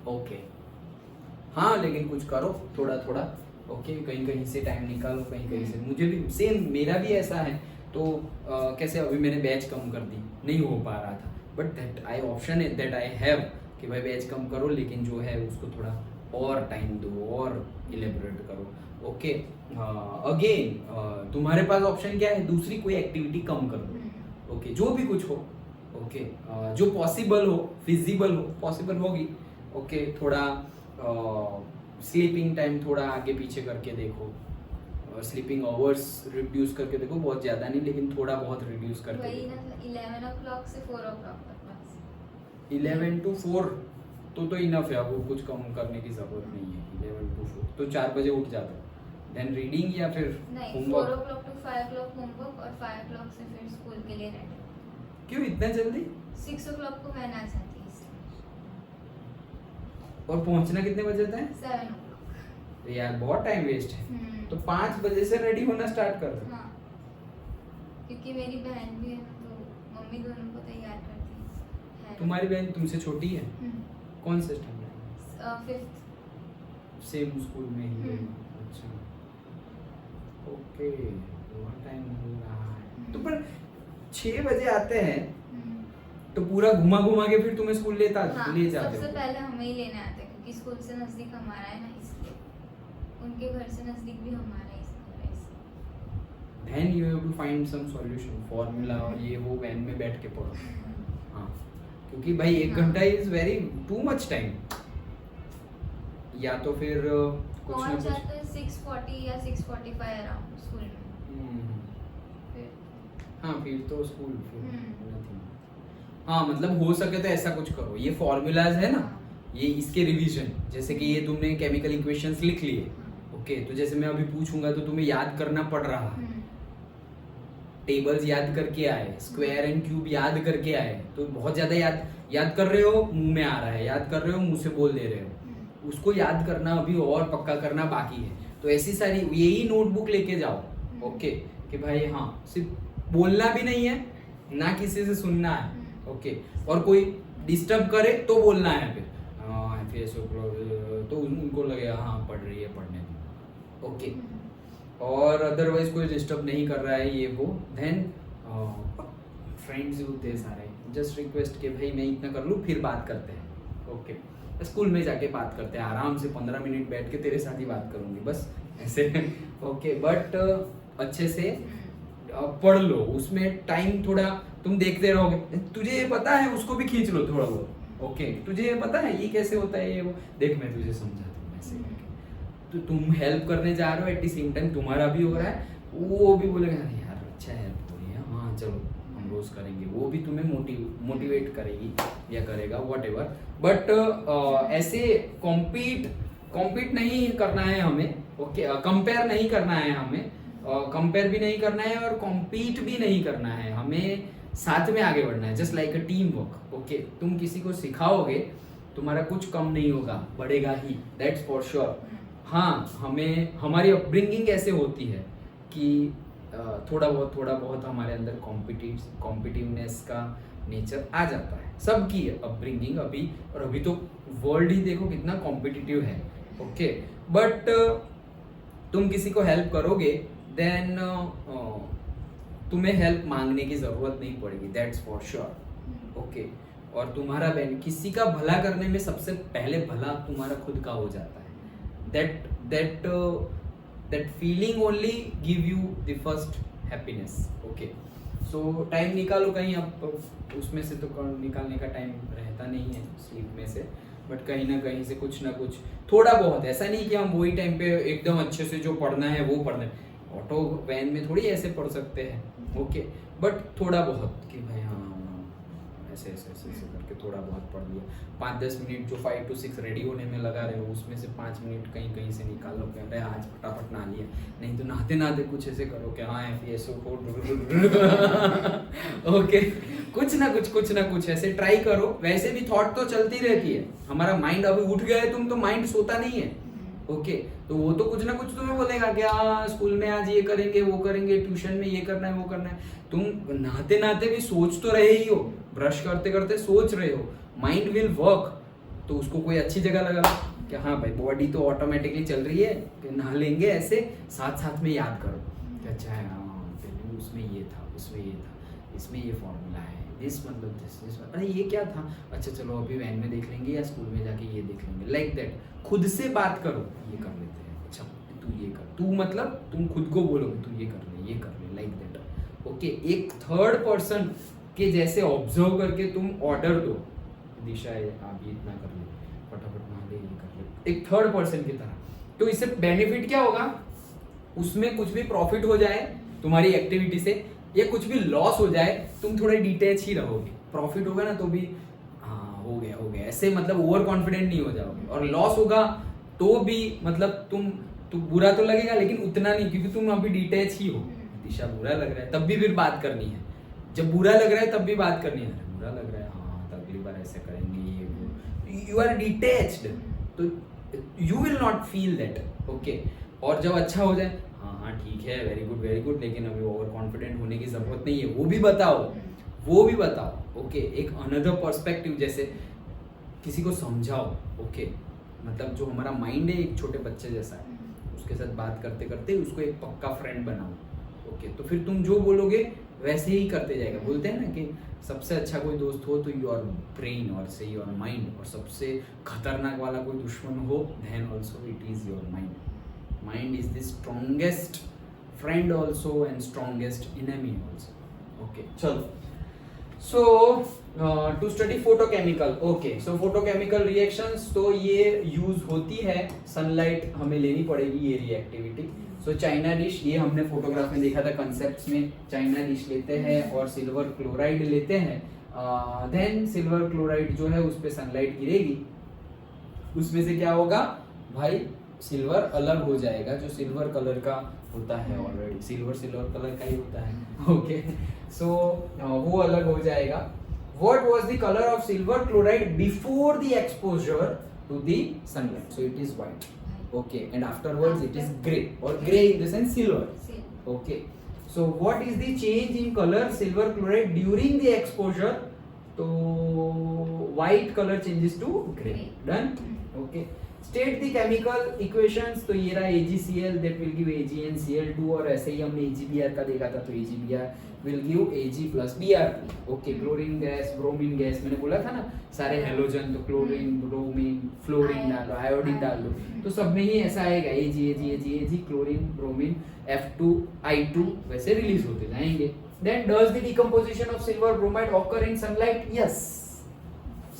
ओके, हाँ लेकिन कुछ करो थोड़ा थोड़ा। ओके, कहीं कहीं से टाइम निकालो, कहीं कहीं से। मुझे भी सेम, मेरा भी ऐसा है। तो कैसे अभी मैंने बैच कम कर दी, नहीं हो पा रहा था, बट दैट आई ऑप्शन है दैट आई हैव कि भाई बैच कम करो, लेकिन जो है उसको थोड़ा और टाइम दो और इलेबोरेट करो। ओके, अगेन तुम्हारे पास ऑप्शन क्या है? दूसरी कोई एक्टिविटी कम कर दो। ओके, जो भी कुछ हो। ओके, जो पॉसिबल हो, फिजिबल हो, पॉसिबल होगी। ओके, थोड़ा स्लीपिंग टाइम थोड़ा आगे पीछे करके देखो, स्लीपिंग आवर्स रिड्यूस करके देखो, बहुत ज़्यादा नहीं लेकिन थोड़ा बहुत रिड्यूस करके वही देखो। ना, 11 o'clock से 4 o'clock तक बस। 11 to 4 तो इनफ है, वो कुछ कम करने की जरूरत नहीं है। 11 to 4 तो 4 बजे उठ जाता है, देन रीडिंग या फिर नहीं, 4 homework. o'clock to 5 o'clock homework और 5 o'clock से फिर स्कूल के लिए रेडी। क्यों इतना जल्दी? 6 o'clock को वैन आ जाती है इसलिए। और पहुंचना कितने बजे होता है? 7 o'clock। तो यार बहुत टाइम वेस्ट है। तो 5 बजे से रेडी होना स्टार्ट कर दो। हाँ, क्योंकि मेरी बहन भी है ना, तो मम्मी दोनों को तैयार करती है। तुम्हारी बहन तुमसे छोटी है? हम्म, कौन से स्टैंडर्ड? 5th। सेम स्कूल में ही है? हम्म। अच्छा, ओके, बहुत टाइम हो रहा है। तो पर 6 बजे आते हैं तो पूरा घुमा घुमा के फिर तुम्हें स्कूल ले जाते सबसे हो? पहले हमें ही लेने आते हैं, क्योंकि स्कूल से नजदीक हमारा है ना, इसलिए। उनके घर से नजदीक भी हमारा है, इसलिए। Then you have to find some solution, formula और ये वो वैन में बैठ के पढ़ो। हाँ, क्योंकि भाई 1 घंटा is very too much time. या तो फिर कुछ ना पहुंच कुछ। जाते हैं 6:40 या 6:45 अराउंड स्कूल में। फिर हाँ, फिर तो स्कूल फिर हम्म। nothing। हाँ, मतलब हो सके तो ऐसा कुछ करो, ये फॉर्मूलाज है ना, ये इसके रिवीजन, जैसे कि ये तुमने केमिकल इक्वेशंस लिख लिए। ओके, तो जैसे मैं अभी पूछूंगा तो तुम्हें याद करना पड़ रहा है, टेबल्स याद करके आए, स्क्वायर एंड क्यूब याद करके आए, तो बहुत ज्यादा याद कर रहे हो, मुंह में आ रहा है, याद कर रहे हो, मुंह से बोल दे रहे हो। उसको याद करना अभी और पक्का करना बाकी है। तो ऐसी सारी यही नोटबुक लेके जाओ। ओके, कि भाई हाँ, सिर्फ बोलना भी नहीं है ना, किसी से सुनना है। ओके, और कोई डिस्टर्ब करे तो बोलना है फिर तो उनको लगेगा हाँ पढ़ रही है, पढ़ने दो। ओके, और अदरवाइज कोई डिस्टर्ब नहीं कर रहा है ये वो, देन फ्रेंड्स होते हैं सारे, जस्ट रिक्वेस्ट के भाई मैं इतना कर लूँ फिर बात करते हैं। ओके, स्कूल में जाके बात करते हैं आराम से, 15 मिनट बैठ के तेरे साथ ही बात करूंगी बस ऐसे। ओके, बट अच्छे से पढ़ लो, उसमें टाइम थोड़ा तुम देखते रहोगे, तुझे ये पता है उसको भी खींच लो थोड़ा बहुत। ओके, तुझे ये पता है ये कैसे होता है, ये वो देख मैं तुझे समझाता हूँ ऐसे करके। तो तुम हेल्प करने जा रहे हो, एट द सेम टाइम तुम्हारा भी हो रहा है, वो भी बोलेगा यार अच्छा हेल्प हो रही है, हाँ चलो हम रोज करेंगे, वो भी तुम्हें मोटिवेट करेगी या करेगा व्हाटएवर। बट ऐसे कॉम्पीट नहीं करना है हमें। ओके, कंपेयर नहीं करना है हमें, कंपेयर भी नहीं करना है और कॉम्पीट भी नहीं करना है, हमें साथ में आगे बढ़ना है, just like a team work. Okay, तुम किसी को सिखाओगे तुम्हारा कुछ कम नहीं होगा, बढ़ेगा ही, दैट्स फॉर श्योर। हाँ, हमें हमारी अपब्रिंगिंग ऐसे होती है कि थोड़ा बहुत हमारे अंदर कॉम्पिटिटिवनेस का नेचर आ जाता है, सबकी अपब्रिंगिंग अभी, और अभी तो वर्ल्ड ही देखो कितना कॉम्पिटिटिव है। ओके, बट तुम किसी को हेल्प करोगे देन तुम्हें हेल्प मांगने की जरूरत नहीं पड़ेगी, दैट्स फॉर श्योर। ओके, और तुम्हारा किसी का भला करने में सबसे पहले भला तुम्हारा खुद का हो जाता है, that feeling only give you the first happiness. Okay, so time निकालो कहीं, अब उसमें से तो निकालने का टाइम रहता नहीं है स्लीप में से, बट कहीं ना कहीं से कुछ ना कुछ थोड़ा बहुत, ऐसा नहीं कि हम वही टाइम पे एकदम अच्छे से जो पढ़ना है वो पढ़ना है, ऑटो वैन में थोड़ी ऐसे पढ़ सकते हैं। ओके, बट थोड़ा बहुत कि भाई हाँ ऐसे करके थोड़ा बहुत पढ़ लिया, 5-10 मिनट जो 5 to 6 रेडी होने में लगा रहे हो उसमें से 5 मिनट कहीं से निकाल लो, कह रहे आज फटाफट नहा लिया, नहीं तो नहाते कुछ ऐसे करो कि हाँ ऐसे ओके, कुछ ना कुछ ऐसे ट्राई करो। वैसे भी थॉट तो चलती रहती है, हमारा माइंड अभी उठ गया है तुम तो माइंड सोता नहीं है। ओके तो वो तो कुछ ना कुछ तुम्हें बोलेगा कि हाँ स्कूल में आज ये करेंगे वो करेंगे, ट्यूशन में ये करना है वो करना है। तुम नहाते नहाते भी सोच तो रहे ही हो, ब्रश करते करते सोच रहे हो, माइंड विल वर्क। तो उसको कोई अच्छी जगह लगा कि हाँ भाई बॉडी तो ऑटोमेटिकली चल रही है, कि नहा लेंगे ऐसे, साथ साथ में याद करो कि अच्छा है हाँ पहले उसमें ये था, उसमें ये था, इसमें ये फॉर्मूला है, दिस मतलब दिस अरे ये क्या था, अच्छा चलो अभी वैन में देख लेंगे या स्कूल में जाके ये देख लेंगे। लाइक दैट खुद से बात करो, ये कर लेते हैं, अच्छा तू ये कर, तू मतलब तुम खुद को बोलोगे तू ये कर ले, ये कर ले, लाइक दैट। ओके एक थर्ड पर्सन के जैसे ऑब्जर्व करके तुम ऑर्डर दो, दिशा है आप ये इतना कर ले, फटाफट नहा ले, ये कर ले, एक थर्ड पर्सन की तरह। तो इससे बेनिफिट क्या होगा, उसमें कुछ भी प्रॉफिट हो जाए तुम्हारी एक्टिविटी से या कुछ भी लॉस हो जाए तुम थोड़े डिटेच ही रहोगे। प्रॉफिट होगा ना तो भी हाँ हो गया ऐसे, मतलब ओवर कॉन्फिडेंट नहीं हो जाओगे, और लॉस होगा तो भी मतलब तुम बुरा तो लगेगा लेकिन उतना नहीं, क्योंकि तुम अभी डिटेच ही हो। दिशा बुरा लग रहा है तब भी फिर बात करनी है, जब बुरा लग रहा है तब भी बात करनी है, बुरा लग रहा है हाँ तो अगली बार ऐसे करेंगे ये वो, यू आर डिटेच्ड तो you will not feel that. Okay और जब अच्छा हो जाए हाँ ठीक है वेरी गुड, लेकिन अभी ओवर कॉन्फिडेंट होने की जरूरत नहीं है, वो भी बताओ। ओके एक अनदर पर्सपेक्टिव, जैसे किसी को समझाओ। ओके मतलब जो हमारा माइंड है एक छोटे बच्चे जैसा है, उसके साथ बात करते करते उसको एक पक्का फ्रेंड बनाओ। ओके तो फिर तुम जो बोलोगे वैसे ही करते जाएगा। बोलते हैं ना कि सबसे अच्छा कोई दोस्त हो तो योर ब्रेन और से योर माइंड, और सबसे खतरनाक वाला कोई दुश्मन हो then also it is your mind. Mind is the strongest friend also and strongest enemy also. Okay, चलो. So to study photochemical. Okay, so photochemical reactions तो ये use होती है, sunlight हमें लेनी पड़ेगी ये reactivity. So China dish ये हमने फोटोग्राफ में देखा था concepts में, China dish लेते हैं और सिल्वर क्लोराइड लेते हैं, then सिल्वर क्लोराइड जो है उस पे सनलाइट गिरेगी, उसमें से क्या होगा भाई सिल्वर अलग हो जाएगा, जो सिल्वर कलर का होता है ऑलरेडी, सिल्वर कलर का ही होता है। ओके सो वो अलग हो जाएगा। What was the colour of silver chloride before the exposure to the sunlight? So it is white. Okay and afterwards it is grey, और grey in the sense silver. Okay so what is the change in colour silver chloride during the exposure? तो white colour changes to grey. Done. Okay state the chemical equations, तो ये रहा AgCl that will give AgNCl2, और ऐसे ही हमने AgBr का देखा था, तो AgBr will give Ag plus Br2। Okay chlorine gas, bromine gas, मैंने बोला था ना सारे हेलोजन, तो क्लोरीन, ब्रोमीन, फ्लोरीन डालो, आयोडीन डाल दो, तो सब में ही ऐसा आएगा Ag क्लोरीन, ब्रोमीन, F2I2 वैसे रिलीज होते जाएंगे। Then does the decomposition of silver bromide occur in sunlight? Yes,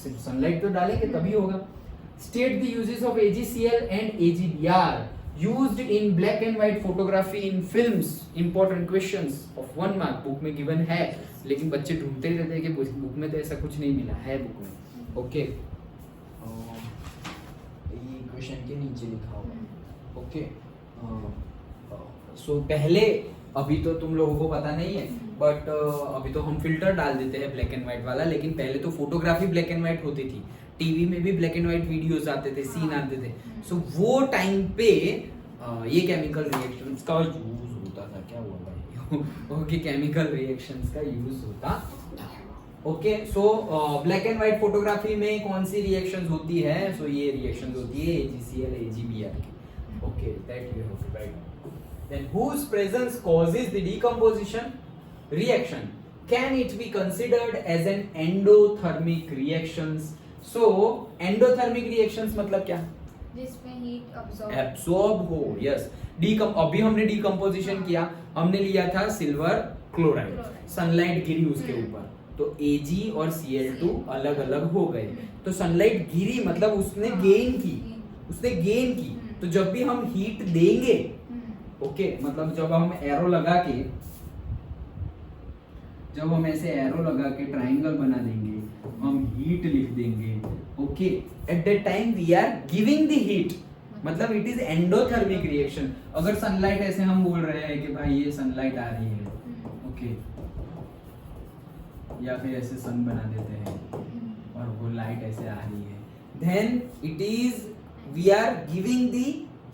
सिर्फ सनलाइट तो डालेंगे तभी होगा। State the uses of AgCl and AgBr used in black and white photography in films. Important questions of 1 mark book में given है, लेकिन बच्चे ढूंढते रहते हैं कि बुक में तो ऐसा कुछ नहीं मिला है बुक में। ओके ये क्वेश्चन के नीचे लिखा होगा। ओके सो पहले, अभी तो तुम लोगों को पता नहीं है बट अभी तो हम फिल्टर डाल देते हैं ब्लैक एंड व्हाइट वाला, लेकिन पहले तो फोटोग्राफी ब्लैक एंड व्हाइट होती थी, टीवी में भी ब्लैक एंड व्हाइट वीडियोस आते थे, सीन आते थे। सो वो टाइम पे ये केमिकल रिएक्शंस का यूज होता था। क्या हुआ भाई? ओके केमिकल रिएक्शंस का यूज होता था। Okay so black and white photography में कौन सी रिएक्शंस होती है? सो ये रिएक्शंस होती है AgCl AgBr की। Okay that you have to write. Then whose presence causes the decomposition reaction? Can it be considered as an endothermic reactions? So endothermic reactions मतलब क्या? जिसमें हीट एब्सॉर्ब हो। यस अभी हमने डिकम्पोजिशन किया, हमने लिया था सिल्वर क्लोराइड, सनलाइट गिरी उसके ऊपर, तो Ag और Cl2 अलग अलग हो गए। तो सनलाइट गिरी मतलब उसने गेन की, तो जब भी हम हीट देंगे, ओके मतलब जब हम एरो लगा के, जब हम ऐसे एरो लगा के ट्राइंगल बना देंगे, हम हीट लिख देंगे। Okay at that time we are giving the heat, मतलब इट इज एंडोथर्मिक रिएक्शन। अगर सनलाइट ऐसे हम बोल रहे हैं कि भाई ये सनलाइट आ रही है, ओके या फिर ऐसे सन बना देते हैं और वो लाइट ऐसे आ रही है, then it is we are giving the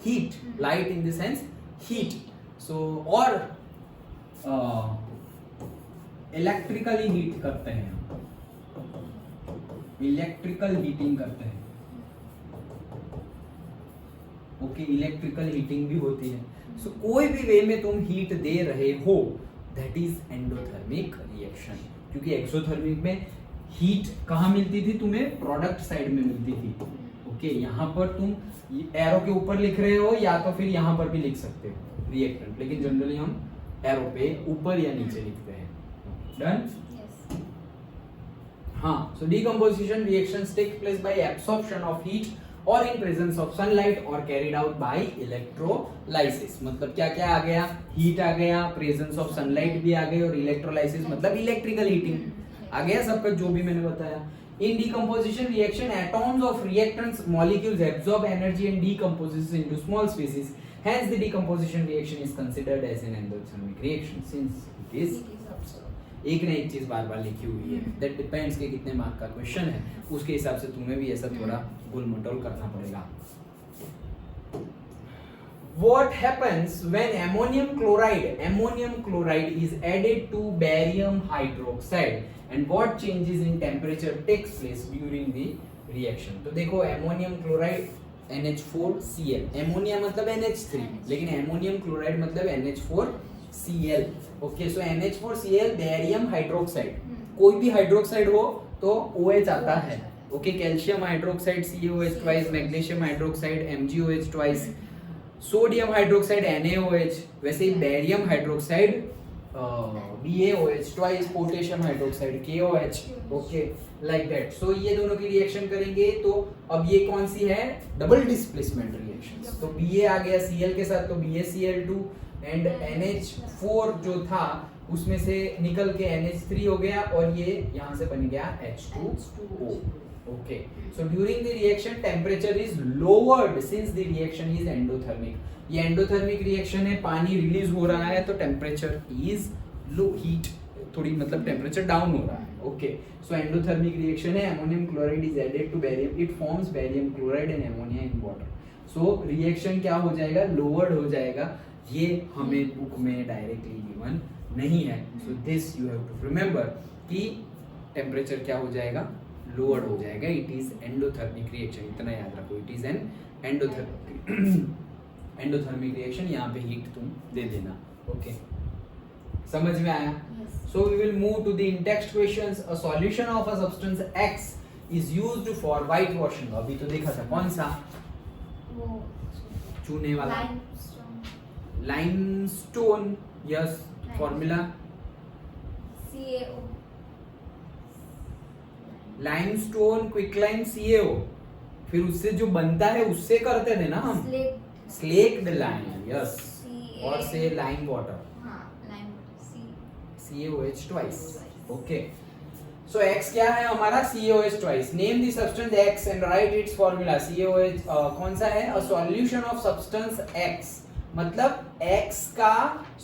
heat, light in the sense heat. So और इलेक्ट्रिकली हीट करते हैं, इलेक्ट्रिकल हीटिंग करते हैं. ओके, इलेक्ट्रिकल हीटिंग भी होती है. सो कोई भी वे में तुम हीट दे रहे हो, दैट इज एंडोथर्मिक रिएक्शन. क्योंकि एक्सोथर्मिक में हीट कहाँ मिलती थी तुम्हें? प्रोडक्ट साइड में मिलती थी. ओके, यहाँ पर तुम एरो के ऊपर लिख रहे हो या तो फिर यहाँ पर भी लिख सकते हो रिएक्टेंट, लेकिन जनरली हम एरो पे ऊपर या नीचे लिखते हैं. डन? Yes. हाँ, so decomposition reactions take place by absorption of heat or in presence of sunlight or carried out by electrolysis. मतलब क्या क्या आ गया? हीट आ गया, presence of sunlight भी आ गई और electrolysis मतलब electrical heating आ गया सबका, जो भी मैंने बताया. In decomposition reaction, atoms of reactants molecules absorb energy and decomposes into small species. Hence, the decomposition reaction is considered as an endothermic reaction since it is It is also. एक ना एक चीज बार बार लिखी हुई है. दैट डिपेंड्स कि कितने mark का क्वेश्चन है, उसके हिसाब से तुम्हें भी ऐसा थोड़ा गोल मटोल करना पड़ेगा. What happens when ammonium chloride is added to barium hydroxide and what changes in temperature takes place during the reaction? तो देखो ammonium chloride NH4Cl, एमोनिया मतलब NH3, लेकिन ammonium chloride मतलब NH4Cl. ओके, सो NH4Cl बैरियम हाइड्रोक्साइड, कोई भी hydroxide हो तो OH आता है. Okay, calcium hydroxide CaOH twice, magnesium hydroxide MgOH twice, sodium hydroxide NaOH, वैसे ही barium hydroxide BaOH twice, potassium hydroxide KOH. Okay, like that. So ये दोनों की रिएक्शन करेंगे तो अब ये कौन सी है? Double displacement reactions. तो Ba आ गया Cl के साथ तो BaCl2 एंड NH4 जो था उसमें से निकल के NH3 हो गया और ये यहाँ से बन गया H2O. Okay, so during the reaction temperature is lowered since the reaction is endothermic. ये एंडोथर्मिक रिएक्शन है, पानी रिलीज हो रहा है तो टेम्परेचर इज लो, हीट थोड़ी मतलब टेम्परेचर डाउन हो रहा है. ओके, सो एंडोथर्मिक रिएक्शन है. Ammonium chloride is added to barium, it forms barium chloride and ammonia in water. So reaction क्या हो जाएगा? लोवर्ड हो जाएगा. ये हमें बुक में डायरेक्टली गिवन नहीं है. So this you have to remember कि टेम्परेचर क्या हो जाएगा? लोअर हो जाएगा. इट इज एंडोथर्मिक रिएक्शन, इतना याद रखो. It is an endothermic reaction. यहाँ पे हीट तुम दे देना. ओके, समझ में आया? So we will move to the in text questions. A solution of a substance X is used for white washing. अभी तो देखा था, कौन सा? वो चूने वाला limestone. Limestone. Yes, formula CaO. Limestone, quicklime, CaO. फिर उससे जो बनता है उससे करते थे ना हम, Slaked. Slaked lime. Yes, CA. और से लाइम वाटर, हाँ, lime water. CaOH twice. Twice. Okay, so X क्या है हमारा? CaOH twice. Name the substance X and write its formula. CaOH कौन सा है? A solution of substance X, मतलब X का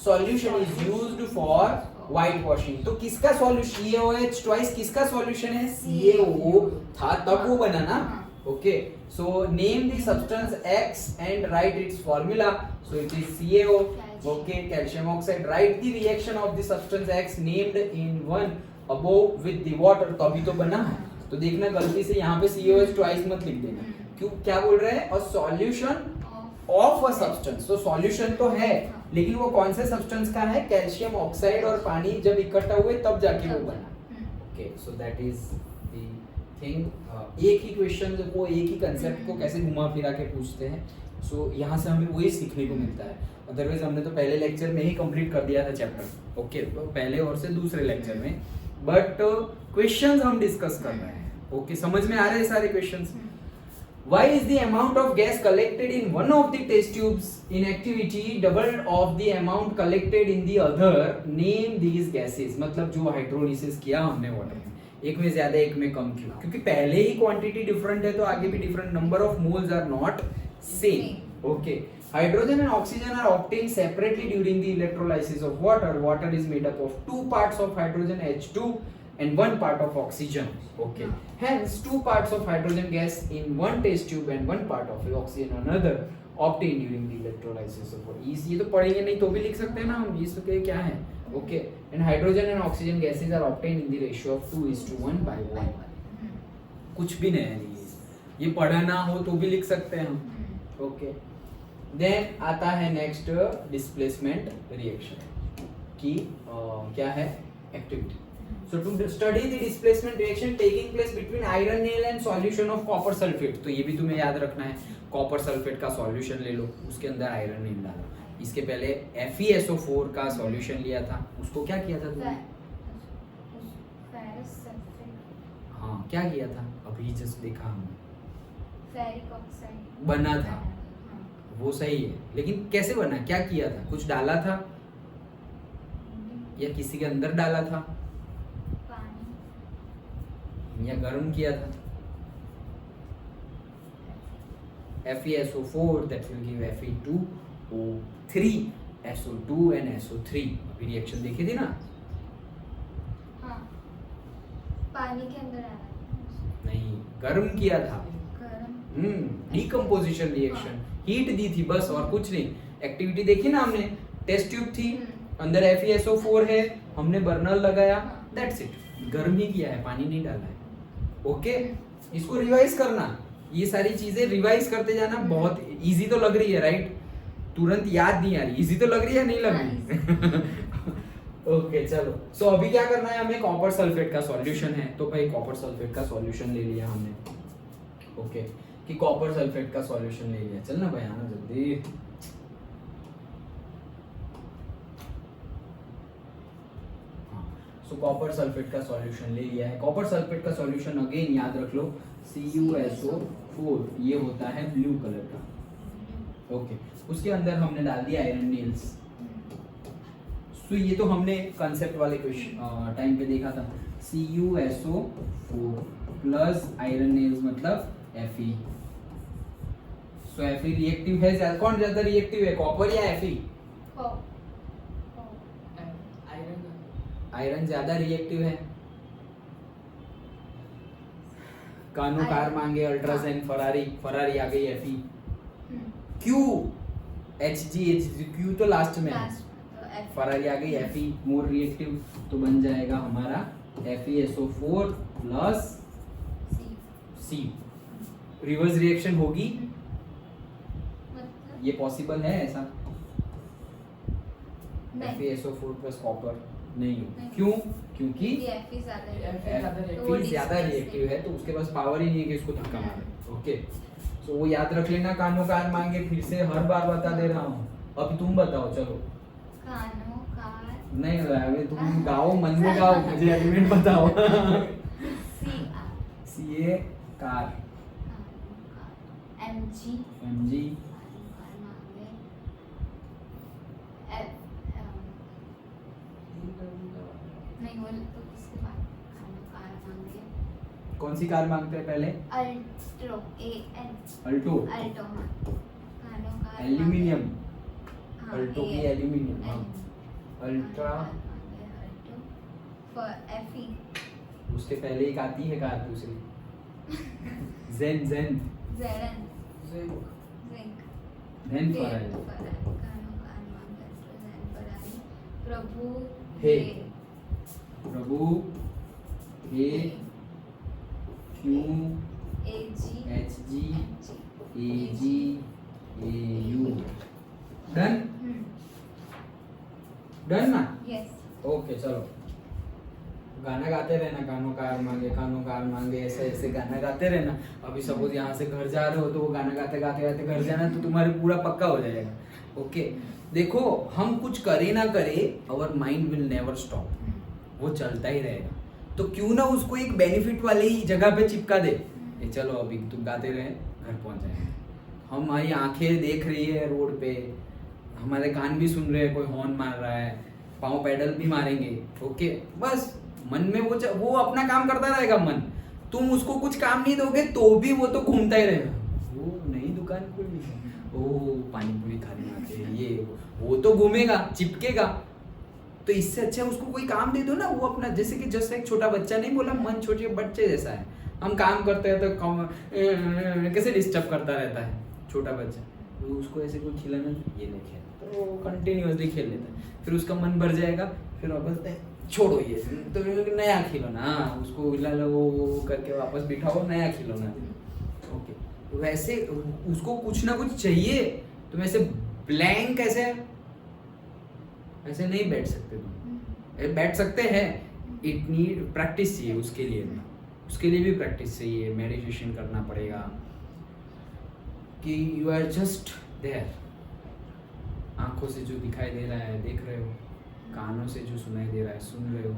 solution is used for white washing. तो किसका सॉल्यूशन? CaOH ट्वाइस किसका सॉल्यूशन है? CaO था तब वो बना ना. Okay, so name the substance X and write its formula. So it is CaO. Okay, calcium oxide. Right the reaction of the substance X named in one above with the water. तो अभी तो बना है, तो देखना गलती से यहाँ पे CaOH ट्वाइस मत लिख देना. क्यों, क्या बोल रहे हैं? अ सॉल्यूशन ऑफ अ सब्सटेंस. तो सॉल्यूशन तो है, लेकिन वो कौन से सब्सटेंस का है? कैल्शियम ऑक्साइड और पानी जब इकट्ठा हुए तब जाके वो बना. Okay, so that is the thing. एक ही क्वेश्चन को, एक ही कंसेप्ट को कैसे घुमा फिरा के पूछते हैं. सो यहाँ से हमें वही सीखने को मिलता है. अदरवाइज हमने तो पहले लेक्चर में ही कंप्लीट कर दिया था चैप्टर. ओके, तो पहले और से दूसरे लेक्चर में, बट क्वेश्चंस हम डिस्कस कर रहे हैं. ओके, समझ में आ रहे हैं सारे questions? Why is the amount of gas collected in one of the test tubes in activity double of the amount collected in the other? Name these gases. मतलब जो हाइड्रोलिसिस किया हमने वाटर में, एक में ज्यादा एक में कम क्यों? क्योंकि पहले ही क्वांटिटी डिफरेंट है तो आगे भी different. Number of moles are not same. Okay, hydrogen and oxygen are obtained separately during the electrolysis of water. Water is made up of 2 parts of hydrogen H2 and 1 part of oxygen. Okay, hence 2 parts of hydrogen gas in one test tube and 1 part of oxygen another. Obtain during the electrolysis of इस, ये तो पढ़ेंगे नहीं तो भी लिख सकते हैं ना हम, इसके क्या है। Okay, and hydrogen and oxygen gases are obtain in the ratio of 2:1/1। कुछ भी नहीं है ये पढ़ा ना हो तो भी लिख सकते हैं हम। ओके, देन आता है नेक्स्ट डिस्प्लेसमेंट रिएक्शन की क्या है activity. So to study the displacement reaction taking place between iron nail and solution of copper sulfate, तो ये भी तुम्हें याद रखना है, कॉपर सल्फेट का सॉल्यूशन ले लो, उसके अंदर आयरन नेल डालो। इसके पहले FeSO4 का सॉल्यूशन लिया था, उसको क्या किया था तुमने? हाँ क्या किया था, अभी जस्ट देखा हमने, फेरिक ऑक्साइड बना था। वो सही है, लेकिन कैसे बना, क्या किया था, कुछ डाला था या किसी के अंदर डाला था या गर्म किया था? FeSO4 that will give Fe2O3 SO2 and SO3। अभी रिएक्शन देखी थी ना? हाँ, पानी के अंदर आया नहीं, गर्म किया था। डिकम्पोजिशन रिएक्शन, हीट दी थी बस और कुछ नहीं। एक्टिविटी देखी ना हमने, टेस्ट ट्यूब थी, अंदर FeSO4 है, हमने बर्नर लगाया, दैट्स इट, गर्म ही किया है, पानी नहीं डाला है। ओके, इसको रिवाइज करना, ये सारी चीजें रिवाइज करते जाना। बहुत इजी तो लग रही है राइट, तुरंत याद नहीं आ रही, इजी तो लग रही है, नहीं लग रही? ओके चलो, सो अभी क्या करना है हमें, कॉपर सल्फेट का सॉल्यूशन है, तो भाई कॉपर सल्फेट का सॉल्यूशन ले लिया हमने। ओके, कि कॉपर सल्फेट का सॉल्यूशन ले लिया, चल ना भाई आना जल्दी। सो कॉपर सल्फेट का सॉल्यूशन ले लिया है। कॉपर सल्फेट का सॉल्यूशन अगेन याद रख लो, CuSO4, ये होता है ब्लू कलर का। ओके, उसके अंदर हमने डाल दिया आयरन नेल्स। सो ये तो हमने कंसेप्ट वाले क्वेश्चन टाइम पे देखा था, CuSO4 प्लस आयरन नेल्स मतलब Fe। सो Fe रिएक्टिव है, कौन ज्यादा रिएक्टिव है, कॉपर या Fe? आयरन ज्यादा रिएक्टिव है। कानो कार मांगे, अल्ट्राजेन, फरारी आ गई Fe। क्यू Hg क्यू तो लास्ट में है, फरारी आ गई Fe, मोर रिएक्टिव, तो बन जाएगा हमारा FeSO4 plus C। Reverse reaction होगी, ये पॉसिबल है ऐसा? FeSO4 प्लस कॉपर नहीं हो, क्यों? क्योंकि Fe ज्यादा रिएक्टिव है, तो उसके पास पावर ही नहीं है कि इसको धक्का मारे। ओके, सो वो याद रख लेना, कानो कार मांगे, फिर से हर बार बता दे रहा हूँ। अब तुम बताओ, चलो। कानो कार नहीं अभी तुम गाओ, मन में गाओ, मुझे एलिमेंट बताओ। CA कार, MG नहीं बोल तो उसके बाद कार मांगे। कौन सी कार मांगते हैं पहले? अल्टो, अल्टो, एल्यूमिनियम, अल्टो की एल्यूमिनियम, हाँ, अल्ट्रा, Fe, उसके पहले एक आती है कार दूसरी, जेन, Zn, देन फरारी, प्रभु हे, क्यू, HG, AG, AU। Done done ना? यस। ओके चलो, गाना गाते रहना, कानो कार मांगे, ऐसे ऐसे गाना गाते रहना। अभी सपोज यहाँ से घर जा रहे हो तो वो गाना गाते गाते गाते घर जाना, तो तुम्हारे पूरा पक्का हो जाएगा। ओके, देखो हम कुछ करे ना करे, our mind will never stop, वो चलता ही रहेगा। तो क्यों ना उसको एक बेनिफिट वाली जगह पे चिपका दे, ये चलो अभी तुम गाते रहे, घर पहुंच जाएंगे। हमारी आंखें देख रही है रोड पे, हमारे कान भी सुन रहे हैं, कोई हॉर्न मार रहा है, पाँव पैडल भी मारेंगे। ओके, बस मन में वो अपना काम करता रहेगा मन, तुम उसको कुछ काम नहीं दोगे तो भी वो तो घूमता ही रहेगा। वो नई दुकान खुली है, ओ पानी पूरी खाने आते हैं, ये वो तो घूमेगा, चिपकेगा। तो इससे अच्छा उसको कोई काम दे दो ना, वो अपना, जैसे कि जैसे एक छोटा बच्चा, नहीं बोला मन छोटे बच्चे जैसा है, हम काम करते हैं तो कैसे डिस्टर्ब करता रहता है छोटा बच्चा, तो उसको ऐसे कोई खिलाना ये नहीं खेल, तो वो कंटिन्यूअसली खेल लेता है, फिर उसका मन भर जाएगा, फिर वापस छोड़ो ये, तो नया खिलौना, हाँ उसको हिला लो करके वापस बिठाओ, नया खिलौना। ओके, तो वैसे उसको कुछ ना कुछ चाहिए, तुम ऐसे ब्लैंक ऐसे नहीं बैठ सकते, तुम बैठ सकते हैं, इट नीड प्रैक्टिस चाहिए उसके लिए भी प्रैक्टिस चाहिए, मेडिटेशन करना पड़ेगा कि यू आर जस्ट देयर, आंखों से जो दिखाई दे रहा है देख रहे हो, कानों से जो सुनाई दे रहा है सुन रहे हो,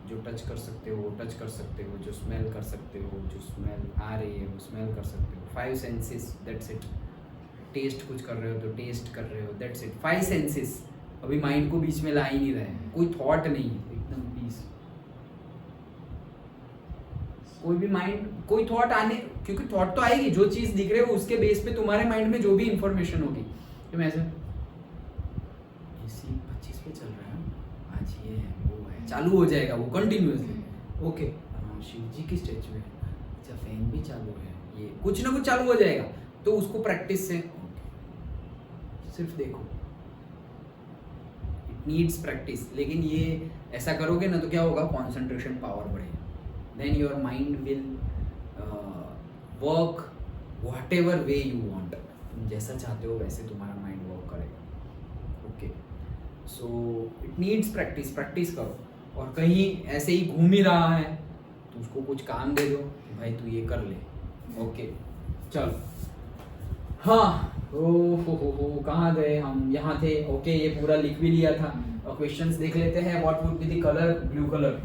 जो टच कर सकते हो वो टच कर सकते हो, जो स्मेल कर सकते हो, जो स्मेल आ रही है वो स्मेल कर सकते हो, 5 सेंसेस, दैट्स इट। टेस्ट कुछ कर रहे हो तो टेस्ट कर रहे हो, दैट्स इट, 5 सेंसेस। अभी माइंड को बीच में ला ही नहीं रहे हैं, कोई थॉट नहीं है, एकदम पीस, कोई भी माइंड, कोई थॉट आने, क्योंकि थॉट तो आएगी, जो चीज दिख रहे हो उसके बेस पे तुम्हारे माइंड में जो भी इंफॉर्मेशन होगी, तुम ऐसे AC 25 पे चल रहा है, आज ये है वो है, चालू हो जाएगा वो कंटिन्यूअसली। ओके, शिव जी की स्टैचू है, अच्छा फैन भी चालू है, ये कुछ ना कुछ चालू हो जाएगा, तो उसको प्रैक्टिस से सिर्फ देखो, इट नीड्स प्रैक्टिस। लेकिन ये ऐसा करोगे ना तो क्या होगा, कॉन्सेंट्रेशन पावर बढ़ेगा, then your mind will work whatever way you want, तुम जैसा चाहते हो वैसे तुम्हारा माइंड वर्क करेगा। Okay, so it needs practice, practice करो। और कहीं ऐसे ही घूम ही रहा है तो उसको कुछ काम दे दो कि भाई तू ये कर ले। ओके, चलो, हाँ, हो कहाँ गए हम, यहाँ थे। ओके, ये पूरा लिख भी लिया था, और क्वेश्चंस देख लेते हैं। What would be the colour, blue colour,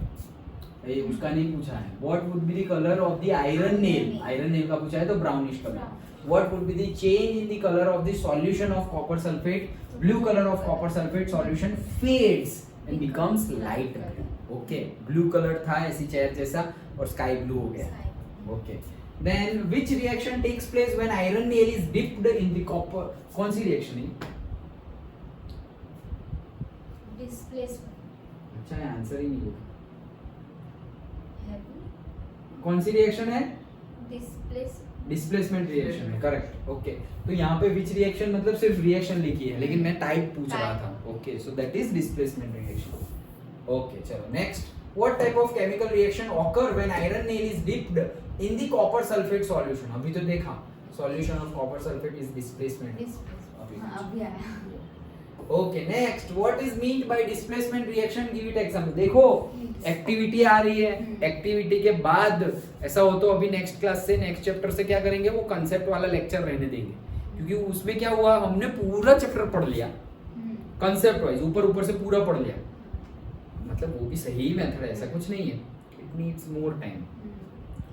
ये उसका नहीं पूछा है। What would be the colour of the iron nail, iron nail का पूछा है तो brownish colour. What would be the change in the colour of the solution of copper sulphate, blue colour of copper sulphate solution fades and becomes light blue. Okay, blue colour था ऐसी chair जैसा और sky blue हो गया। Okay, then which reaction takes place when iron nail is dipped in the copper? कौन सी reaction है? Displacement. अच्छा है, आंसर ही नहीं लिखा। कौन सी रिएक्शन है? डिस्प्लेसमेंट रिएक्शन है, करेक्ट। ओके, तो यहाँ पे which reaction मतलब सिर्फ रिएक्शन लिखी है, लेकिन मैं टाइप पूछ रहा था। Okay, so that is displacement reaction. Okay, चलो next. What type of chemical reaction occur when iron nail is dipped in the copper sulfate solution? अभी तो देखा, solution of copper sulfate is displacement. अभी आया। Okay, next, what is meant by displacement reaction? Give it example. देखो, activity आ रही है, activity के बाद ऐसा हो तो अभी नेक्स्ट क्लास से, नेक्स्ट चैप्टर से क्या करेंगे, वो कंसेप्ट वाला लेक्चर रहने देंगे, क्योंकि उसमें क्या हुआ, हमने पूरा चैप्टर पढ़ लिया कंसेप्ट वाइज, ऊपर से पूरा पढ़ लिया। मतलब वो भी सही मेथड है, ऐसा कुछ नहीं है, इट नीड्स मोर टाइम।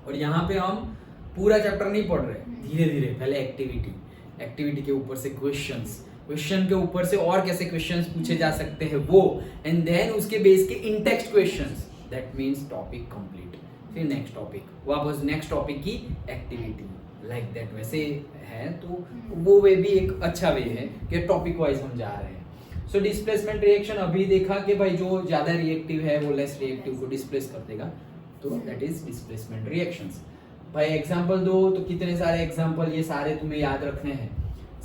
और यहाँ पे हम पूरा चैप्टर नहीं पढ़ रहे, धीरे धीरे, पहले एक्टिविटी के ऊपर से क्वेश्चन के ऊपर से और कैसे क्वेश्चंस पूछे जा सकते हैं वो, एंड देन उसके बेस के in text questions, that means topic complete. फिर नेक्स्ट टॉपिक, वापस नेक्स्ट टॉपिक की एक्टिविटी, लाइक दैट। वैसे है तो वो वे भी एक अच्छा वे है कि टॉपिक वाइज हम जा रहे हैं। सो डिस्प्लेसमेंट रिएक्शन अभी देखा कि भाई जो ज्यादा रिएक्टिव है वो लेस रिएक्टिव को डिस्प्लेस कर देगा, तो दैट इज डिस्प्लेसमेंट रिएक्शंस। भाई एग्जांपल दो तो कितने सारे एग्जांपल, ये सारे तुम्हें याद रखने हैं।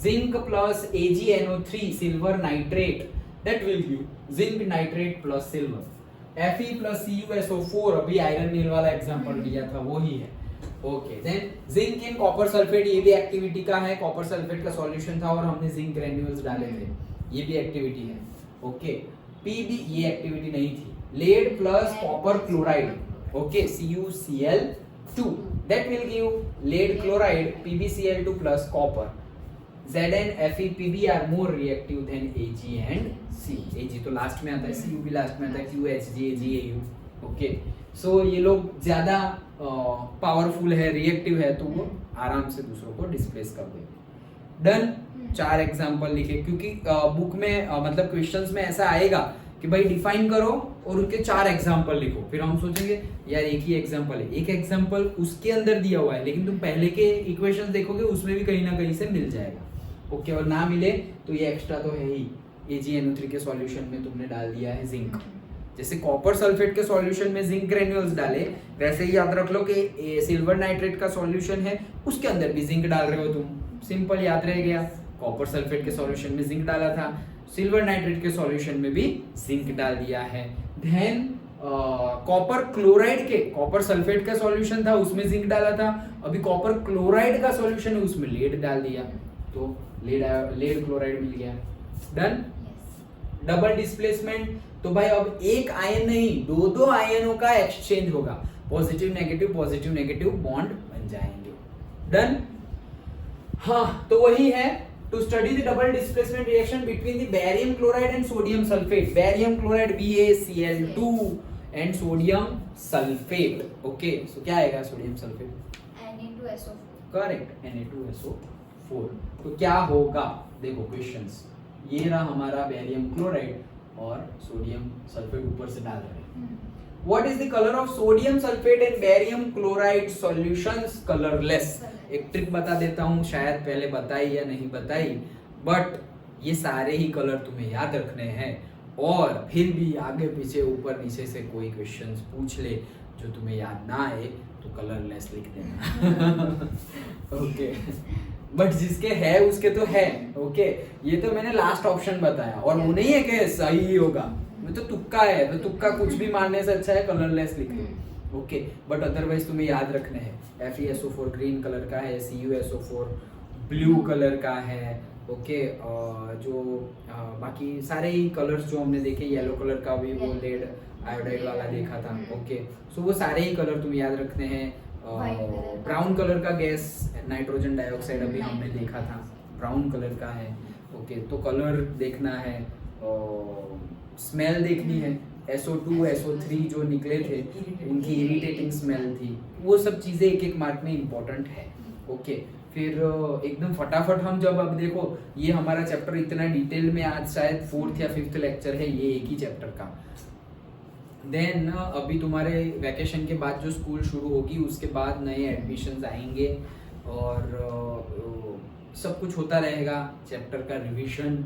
Zinc plus AgNO3 silver nitrate, that will give zinc nitrate plus silver. Fe plus CuSO4, अभी आयरन नील वाला एग्जांपल दिया था वो ही है। Okay, then zinc in copper sulphate, ये भी एक्टिविटी का है, कॉपर सल्फेट का सॉल्यूशन था और हमने जिंक ग्रैन्यूल्स डाले थे, ये भी एक्टिविटी है। ओके, Pb ये एक्टिविटी नहीं थी। Lead plus copper chloride, okay, CuCl2, that will give lead chloride PbCl2 plus copper. Zn Fe Pb are more reactive than Ag and C. Ag तो last में आता है, Cu भी last में आता है, QHG AgAu। ओके, सो ये लोग ज्यादा पावरफुल है, रिएक्टिव है, तो वो आराम से दूसरों को डिस्प्लेस कर देंगे। डन, 4 एग्जांपल लिखे, क्योंकि बुक में मतलब क्वेश्चंस में ऐसा आएगा कि भाई डिफाइन करो और उनके 4 एग्जांपल लिखो। फिर हम सोचेंगे यार एक ही एग्जांपल है, एक एग्जांपल उसके अंदर दिया हुआ है, लेकिन तुम पहले के इक्वेशंस देखोगे उसमें भी कहीं ना कहीं से मिल जाएगा। ओके, और ना मिले तो ये एक्स्ट्रा तो है ही, AgNO3 के सॉल्यूशन में तुमने डाल दिया है जिंक, जैसे कॉपर सल्फेट के सॉल्यूशन में जिंक ग्रेन्यूल्स डाले, वैसे ही याद रख लो कि सिल्वर नाइट्रेट का सॉल्यूशन है उसके अंदर भी जिंक डाल रहे हो तुम, सिंपल याद रह गया। कॉपर सल्फेट के सॉल्यूशन में जिंक डाला था, सिल्वर नाइट्रेट के सॉल्यूशन में भी जिंक डाल दिया है। देन कॉपर क्लोराइड के, कॉपर सल्फेट का सॉल्यूशन था उसमें जिंक डाला था, अभी कॉपर क्लोराइड का सॉल्यूशन है उसमें लेड डाल दिया, तो लेड क्लोराइड मिल गया। डन। डबल डिस्प्लेसमेंट, तो भाई अब एक आयन नहीं, दो आयनों का एक्सचेंज होगा, पॉजिटिव नेगेटिव बॉन्ड बन जाएंगे। डन। हाँ, तो वही है, to study the double displacement reaction between the barium chloride and sodium sulphate, barium chloride BaCl2 and sodium sulphate. Okay, so क्या आएगा sodium sulphate? Na2SO4। Correct, Na2SO4। तो क्या होगा, देखो क्वेश्चंस, ये रहा हमारा बैरियम क्लोराइड और सोडियम सल्फेट ऊपर से डाल रहे हैं। What is the color of sodium sulfate and barium chloride solutions? Colorless। एक ट्रिक बता देता हूँ, शायद पहले बताई या नहीं बताई, बट ये सारे ही कलर तुम्हें याद रखने हैं, और फिर भी आगे पीछे ऊपर नीचे से कोई क्वेश्चंस पूछ ले जो तुम्हें याद ना आए तो कलरलेस लिख देना। ओके, बट जिसके है उसके तो है। ओके, ये तो मैंने लास्ट ऑप्शन बताया, और वो नहीं है कि सही होगा, मैं तो तुक्का है, तो तुक्का कुछ भी मानने से अच्छा है कलरलेस लिख दो। ओके, बट अदरवाइज तुम्हें याद रखने हैं, FeSO4 ग्रीन कलर का है, CuSO4 ब्लू कलर का है। ओके, जो बाकी सारे ही कलर्स जो हमने देखे, येलो कलर का भी वो लेड आयोडाइड वाला देखा था। ओके, सो वो सारे ही कलर तुम्हें याद रखने हैं। ब्राउन कलर का गैस नाइट्रोजन डाइऑक्साइड अभी हमने देखा था, ब्राउन कलर का है। ओके, तो कलर देखना है, स्मेल देखनी है, SO2 SO3 जो निकले थे उनकी इरिटेटिंग स्मेल थी, वो सब चीजें एक एक मार्क में इम्पोर्टेंट है। ओके, फिर एकदम फटाफट हम जब, अब देखो ये हमारा चैप्टर इतना डिटेल में आज शायद 4th या 5th लेक्चर है ये एक ही चैप्टर का। देन अभी तुम्हारे वैकेशन के बाद जो स्कूल शुरू होगी उसके बाद नए एडमिशन्स आएंगे और सब कुछ होता रहेगा, चैप्टर का रिवीजन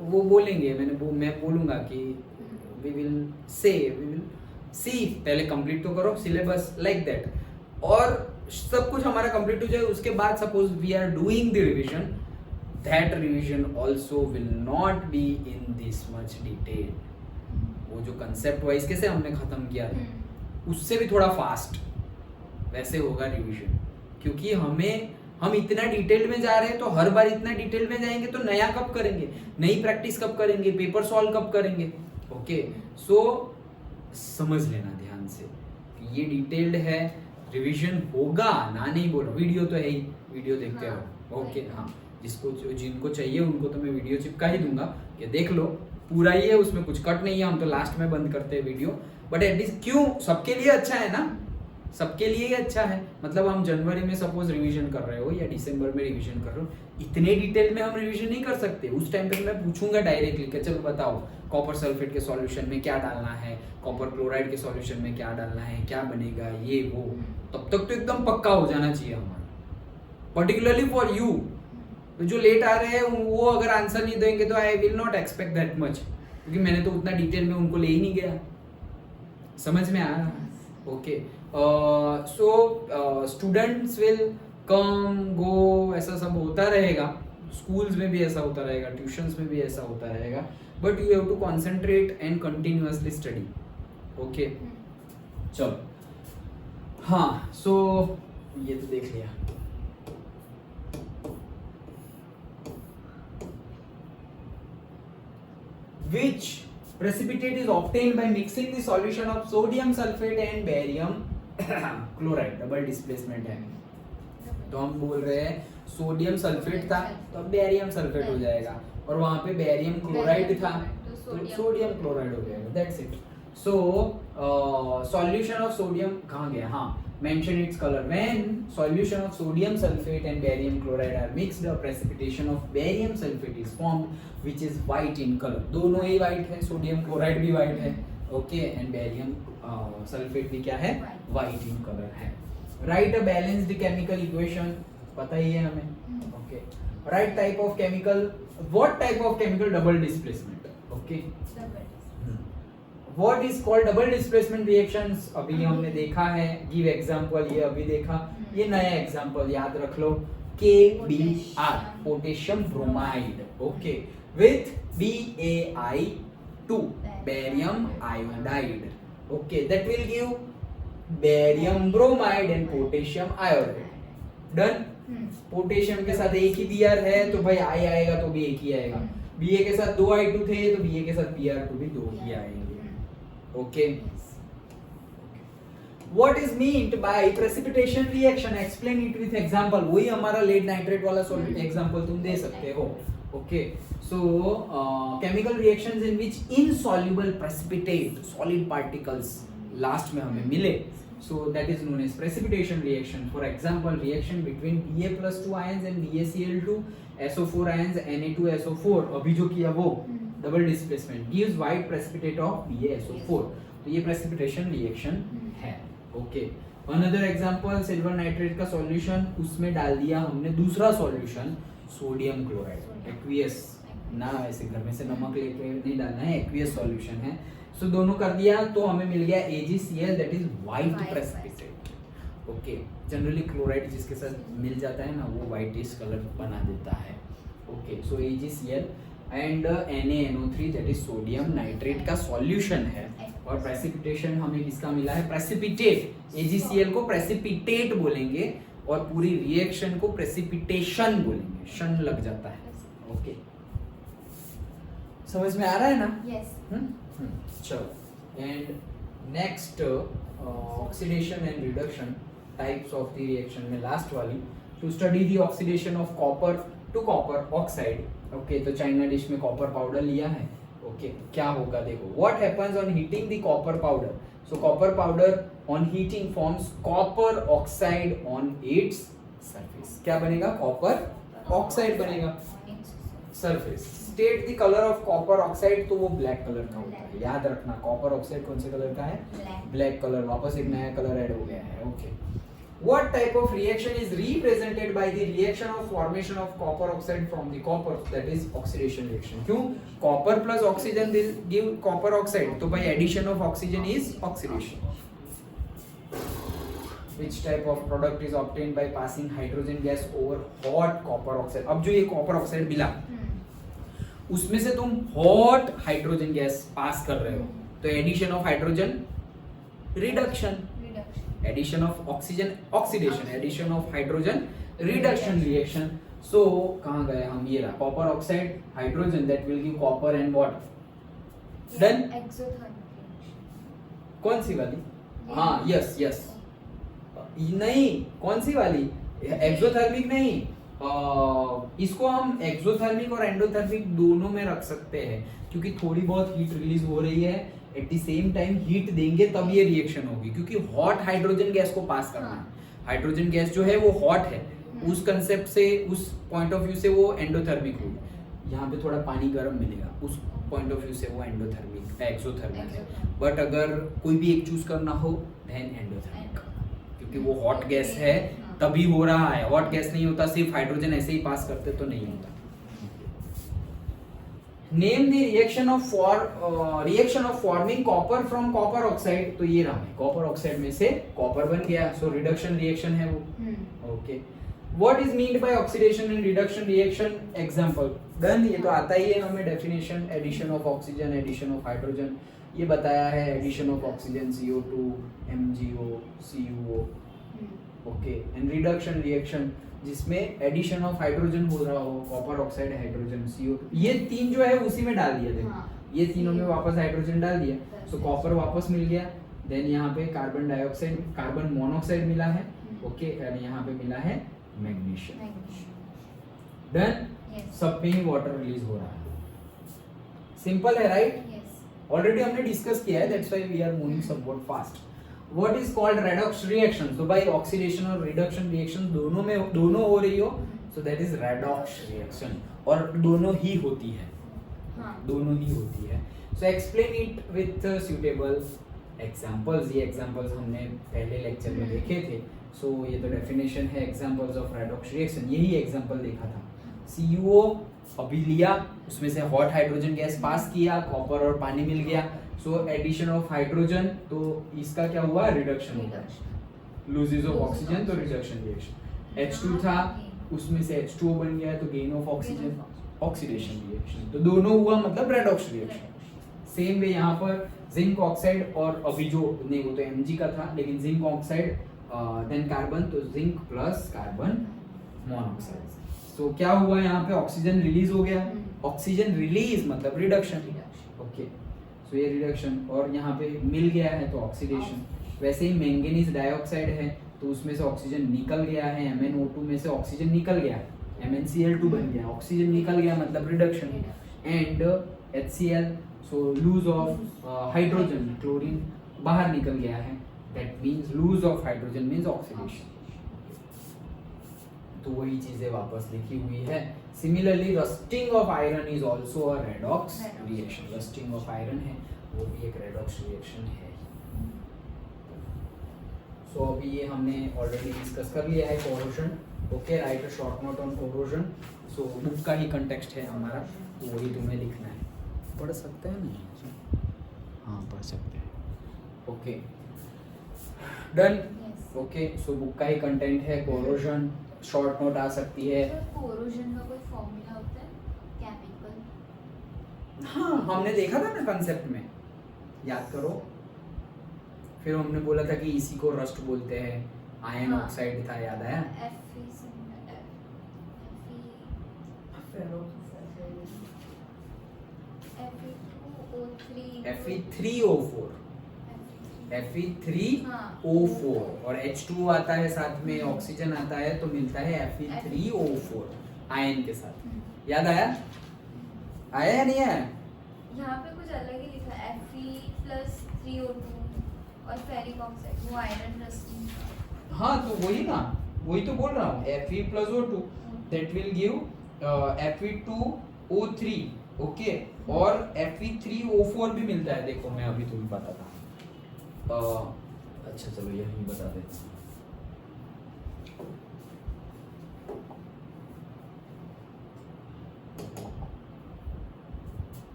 वो बोलेंगे, मैं बोलूँगा कि वी विल सी पहले कंप्लीट तो करो सिलेबस लाइक दैट, और सब कुछ हमारा कंप्लीट हो जाए उसके बाद suppose we are doing the revision, that revision also will not be in this much detail. वो जो कंसेप्ट वाइज कैसे हमने खत्म किया था उससे भी थोड़ा फास्ट वैसे होगा रिवीजन, क्योंकि हम इतना डिटेल में जा रहे हैं, तो हर बार इतना डिटेल में जाएंगे तो नया कब करेंगे, नई प्रैक्टिस कब करेंगे, पेपर सॉल्व कब करेंगे। ओके, सो समझ लेना ध्यान से कि ये डिटेल्ड है, रिवीजन होगा ना, नहीं बोलो, वीडियो तो है ही, वीडियो देखते रहो। ओके, हाँ, जिनको चाहिए उनको तो मैं वीडियो चिपका ही दूंगा कि देख लो, पूरा ही है, उसमें कुछ कट नहीं है, हम तो लास्ट में बंद करते हैं वीडियो, बट एटलीस्ट क्यों, सबके लिए अच्छा है ना, सबके लिए ही अच्छा है। मतलब हम जनवरी में सपोज रिवीजन कर रहे हो या दिसंबर में रिवीजन कर रहे हो, इतने डिटेल में हम रिवीजन नहीं कर सकते। उस टाइम पे मैं पूछूंगा डायरेक्टली कि चलो बताओ कॉपर सल्फेट के सॉल्यूशन में क्या डालना है, कॉपर क्लोराइड के सॉल्यूशन में क्या डालना है, क्या बनेगा, ये वो, तब तक तो एकदम पक्का हो जाना चाहिए हमारा, पर्टिकुलरली फॉर यू। जो लेट आ रहे हैं वो अगर आंसर नहीं देंगे तो I will not expect that much, क्योंकि मैंने तो उतना डिटेल में उनको ले ही नहीं गया। समझ में आ रहा है? Okay, so students will come go, ऐसा सब होता रहेगा, स्कूल्स में भी ऐसा होता रहेगा, ट्यूशंस में भी ऐसा होता रहेगा, but you have to concentrate and continuously study. Okay, चलो, हाँ, सो ये तो देख लिया। Which precipitate is obtained by mixing the solution of sodium sulfate and barium chloride, double displacement है। तो हम बोल रहे हैं सोडियम सल्फेट था तो अब बैरियम सल्फेट हो जाएगा, और वहां पे बैरियम क्लोराइड था तो सोडियम क्लोराइड हो जाएगा, that's it. So solution of sodium कहाँ गया, हाँ, mention its color. When solution of sodium sulfate and barium chloride are mixed, a precipitation of barium sulfate is formed, which is white in color. दोनों ही white है, sodium chloride भी white है, okay, and barium sulfate भी क्या है, white in color है। Write a balanced chemical equation, पता ही है हमें, okay. Right type of chemical, what type of chemical double displacement, okay. What is called double displacement reactions, अभी हमने देखा है, गिव एग्जांपल, ये अभी देखा, ये नया एग्जांपल याद रख लो, KBr potassium bromide, okay, with BaI2 barium iodide, okay, that will give barium bromide and potassium iodide. Done. Potassium के साथ एक ही Br है तो भाई I आएगा तो भी एक ही आएगा, Ba के साथ 2 I2 थे तो Ba के साथ Br2 भी 2 ही आएंगे, okay. What is meant by precipitation reaction? Explain it with example. वही हमारा lead nitrate वाला example तुम दे सकते हो, okay. So chemical reactions in which insoluble precipitate solid particles last में हमें मिले, so that is known as precipitation reaction. For example, reaction between Ba+2 ions and BaCl2 SO4 ions Na2SO4, अभी जो किया वो double displacement gives white precipitate of BaSO4, तो ये precipitation reaction है, okay. Another example silver nitrate का solution, उसमें डाल दिया हमने दूसरा सॉल्यूशन सोडियम क्लोराइड, एक्वियस ना, ऐसे घर में से नमक लेके नहीं डालना है, एक्वियस सॉल्यूशन है, सो दोनों कर दिया तो हमें मिल गया AgCl, that is white precipitate, okay. Generally chloride जिसके साथ मिल जाता है ना वो व्हाइटिश कलर बना देता है, okay. So AgCl and NaNO3 that is sodium nitrate का सॉल्यूशन है, और प्रेसिपिटेशन हमें किसका मिला है, प्रेसिपिटेट, AgCl को प्रेसिपिटेट बोलेंगे और पूरी रिएक्शन को प्रेसिपिटेशन बोलेंगे, शन लग जाता है, ओके। समझ में आ रहा है ना? यस। चलो, and next oxidation and reduction types of the reaction में लास्ट वाली, to study the oxidation of copper to copper oxide, okay. तो चाइना डिश में कॉपर पाउडर लिया है, ओके, क्या होगा देखो, what happens on heating the copper powder, so copper powder on heating forms copper oxide on its surface, क्या बनेगा, copper oxide बनेगा surface. State the colour of copper oxide, तो वो ब्लैक कलर का होता है, याद रखना, कॉपर ऑक्साइड कौन से कलर का है, ब्लैक कलर, वापस एक नया कलर ऐड हो गया है, okay. What type of reaction is represented by the reaction of formation of copper oxide from the copper, that is oxidation reaction. क्यों, copper plus oxygen will give copper oxide, तो by addition of oxygen is oxidation. Which type of product is obtained by passing hydrogen gas over hot copper oxide? अब जो ये copper oxide मिला उसमें से तुम hot hydrogen gas पास कर रहे हो, तो addition of hydrogen reduction, addition of oxygen oxidation, addition of hydrogen reduction reaction. So कहाँ गए हम, ये रहा copper oxide hydrogen that will give copper and what, then कौन सी वाली, हाँ यस यस, नहीं कौन सी वाली, एक्सोथर्मिक नहीं, इसको हम एक्सोथर्मिक और एंडोथर्मिक दोनों में रख सकते हैं, क्योंकि थोड़ी बहुत हीट रिलीज हो रही है, at the same time heat देंगे तब ये रिएक्शन होगी, क्योंकि हॉट हाइड्रोजन गैस को पास करना है, हाइड्रोजन गैस जो है वो हॉट है, उस कंसेप्ट से, उस पॉइंट ऑफ व्यू से वो एंडोथर्मिक होगी, यहाँ पे थोड़ा पानी गर्म मिलेगा, उस पॉइंट ऑफ व्यू से वो एंडोथर्मिक एक्सोथर्मिक है, बट अगर कोई भी एक चूज करना हो देन एंडोथर्मिक, क्योंकि वो हॉट गैस है तभी हो रहा है, हॉट गैस नहीं होता, सिर्फ हाइड्रोजन ऐसे ही पास करते तो नहीं होता। Name the reaction of forming copper from copper oxide, तो ये रहा, कॉपर ऑक्साइड में से कॉपर बन गया, सो रिडक्शन रिएक्शन है वो, okay. What is meant by oxidation and reduction reaction, example done, ये तो आता ही है हमें definition, addition of oxygen, addition of hydrogen, ये बताया है, addition of oxygen CO2 MgO CuO, okay, and reduction reaction जिसमें एडिशन ऑफ हाइड्रोजन हो रहा हो, कॉपर ऑक्साइड हाइड्रोजन CO2, ये तीन जो है उसी में डाल दिया, देखो ये तीनों में वापस हाइड्रोजन डाल दिया, सो कॉपर वापस मिल गया, देन यहाँ पे कार्बन डाइऑक्साइड, कार्बन मोनोऑक्साइड मिला है, ओके, और यहाँ पे मिला है मैग्नीशियम, डन, सब पे ही वाटर रिलीज हो रहा है, सिंपल है, राइट? ऑलरेडी हमने डिस्कस किया है, that's why we are moving somewhat fast. What is called redox reaction, तो भाई ऑक्सीडेशन और रिडक्शन रिएक्शन दोनों हो रही हो, सो दैट इज रेडॉक्स रिएक्शन, और दोनों ही होती है, दोनों ही होती है। So explain it with suitable examples, ये एग्जांपल्स हमने पहले लेक्चर में देखे थे, सो ये तो डेफिनेशन है एग्जांपल्स ऑफ रेडॉक्स रिएक्शन, यही एग्जांपल देखा था। CuO अभी लिया, उसमें से हॉट हाइड्रोजन गैस पास किया, कॉपर और पानी मिल गया, सो एडिशन ऑफ हाइड्रोजन, तो इसका क्या हुआ, रिडक्शन हुआ, लूजेस ऑफ ऑक्सीजन, तो रिडक्शन रिएक्शन। H2 था, उसमें से H2O बन गया, तो gain of oxygen, oxidation reaction, तो दोनों हुआ मतलब रेडॉक्स रिएक्शन। सेम वे यहाँ पर जिंक ऑक्साइड और अभी जो नहीं वो तो Mg का था, लेकिन जिंक ऑक्साइड देन कार्बन, तो जिंक प्लस कार्बन मोनोऑक्साइड, तो क्या हुआ यहाँ पे, ऑक्सीजन रिलीज हो गया, ऑक्सीजन रिलीज मतलब रिडक्शन, ओके, सो ये रिडक्शन, और यहाँ पे मिल गया है तो ऑक्सीडेशन। वैसे ही मैंगनीज डाइऑक्साइड है, तो उसमें से ऑक्सीजन निकल गया है, MnO2 में से ऑक्सीजन निकल गया, MnCl2 बन गया, ऑक्सीजन निकल गया मतलब reduction, and HCl, so lose of hydrogen, chlorine बाहर निकल गया है, that means lose of hydrogen means oxidation, तो वही चीजें वापस लिखी हुई है। Similarly rusting of iron is also a redox reaction, rusting of iron है वो भी एक रेडॉक्स रिएक्शन है। सो अभी ये हमने ऑलरेडी डिस्कस कर लिया है corrosion, okay, right a short note on corrosion, so book का ही कंटेक्स्ट है हमारा, तो वही तुम्हें लिखना है, पढ़ सकते हैं ना, हाँ पढ़ सकते हैं, okay done, okay, so book का ही कंटेंट है कोरोजन, शॉर्ट नोट आ सकती है। कोरोजन का कोई फॉर्मूला होता है केमिकल? हाँ हमने देखा था ना कंसेप्ट में, याद करो, फिर हमने बोला था कि इसी को रस्ट बोलते हैं, आयन हाँ। ऑक्साइड था, याद आया? Fe3O4, Fe3O4 और H2O आता है साथ में, ऑक्सीजन आता है, तो मिलता है Fe3O4 आयन के साथ, याद आया? आया या नहीं आया? यहाँ पे कुछ अलग ही लिखा है, Fe+3O2 और फेरिक ऑक्साइड, वो आयरन रस्टिंग। हाँ तो वही ना, वही तो बोल रहा हूँ, Fe+O2 that will give Fe2O3, okay, और Fe3O4 भी मिलता है, देखो मैं अभी तुम्हें बताता हूँ, अच्छा चलो यही बता देता हूँ।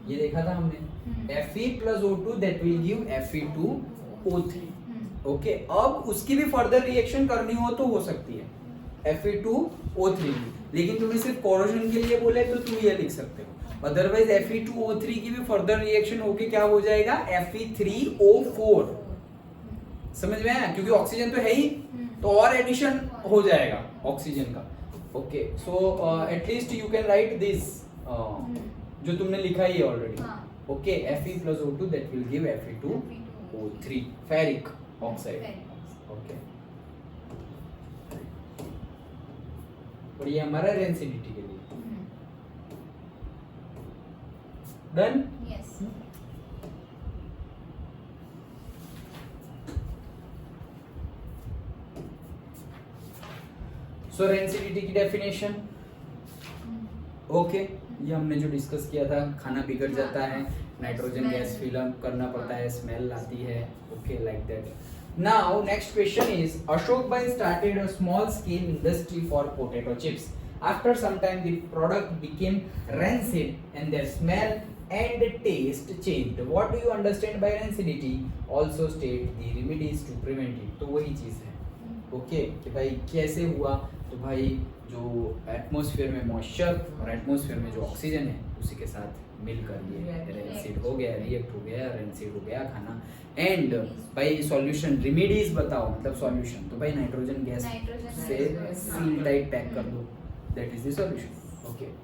ये देखा था हमने, Fe+O2 that will give Fe2O3, okay, अब उसकी भी फर्दर रिएक्शन करनी हो तो हो सकती है Fe2O3, लेकिन तुम्हें सिर्फ कोरोजन के लिए बोले तो तुम ये लिख सकते हो, अदरवाइज Fe2O3 की भी फर्दर रिएक्शन होके क्या हो जाएगा, Fe3O4, समझ में आया? क्योंकि ऑक्सीजन तो है ही, तो और एडिशन हो जाएगा ऑक्सीजन का, okay, so at least you can write this जो तुमने लिखा ही है already, okay, Fe+O2 that will give Fe2O3 ferric oxide, okay, और ये हमारा रेंसिडिटी के लिए डन। यस, सो रेंसिडिटी की डेफिनेशन, ओके, ये हमने जो डिस्कस किया था, खाना बिगड़ जाता है, नाइट्रोजन गैस फिल अप करना पड़ता है, स्मेल आती है, okay, like that. Now next question is, Ashok भाई started a small scale industry for potato chips, after some time the product became rancid and their smell and taste changed. What do you understand by rancidity? Also state the remedies to prevent it. तो वही चीज है, okay, कि भाई कैसे हुआ, तो भाई जो एटमॉस्फेयर में मॉइस्चर और एटमॉस्फेयर में जो ऑक्सीजन है उसी के साथ मिलकर ये रेंसिड हो गया, रिएक्ट हो गया, रेंसिड हो गया खाना। एंड भाई सॉल्यूशन, रेमेडीज बताओ, मतलब सॉल्यूशन, तो भाई नाइट्रोजन गैस से सील टाइप पैक कर दो, that is the solution, okay.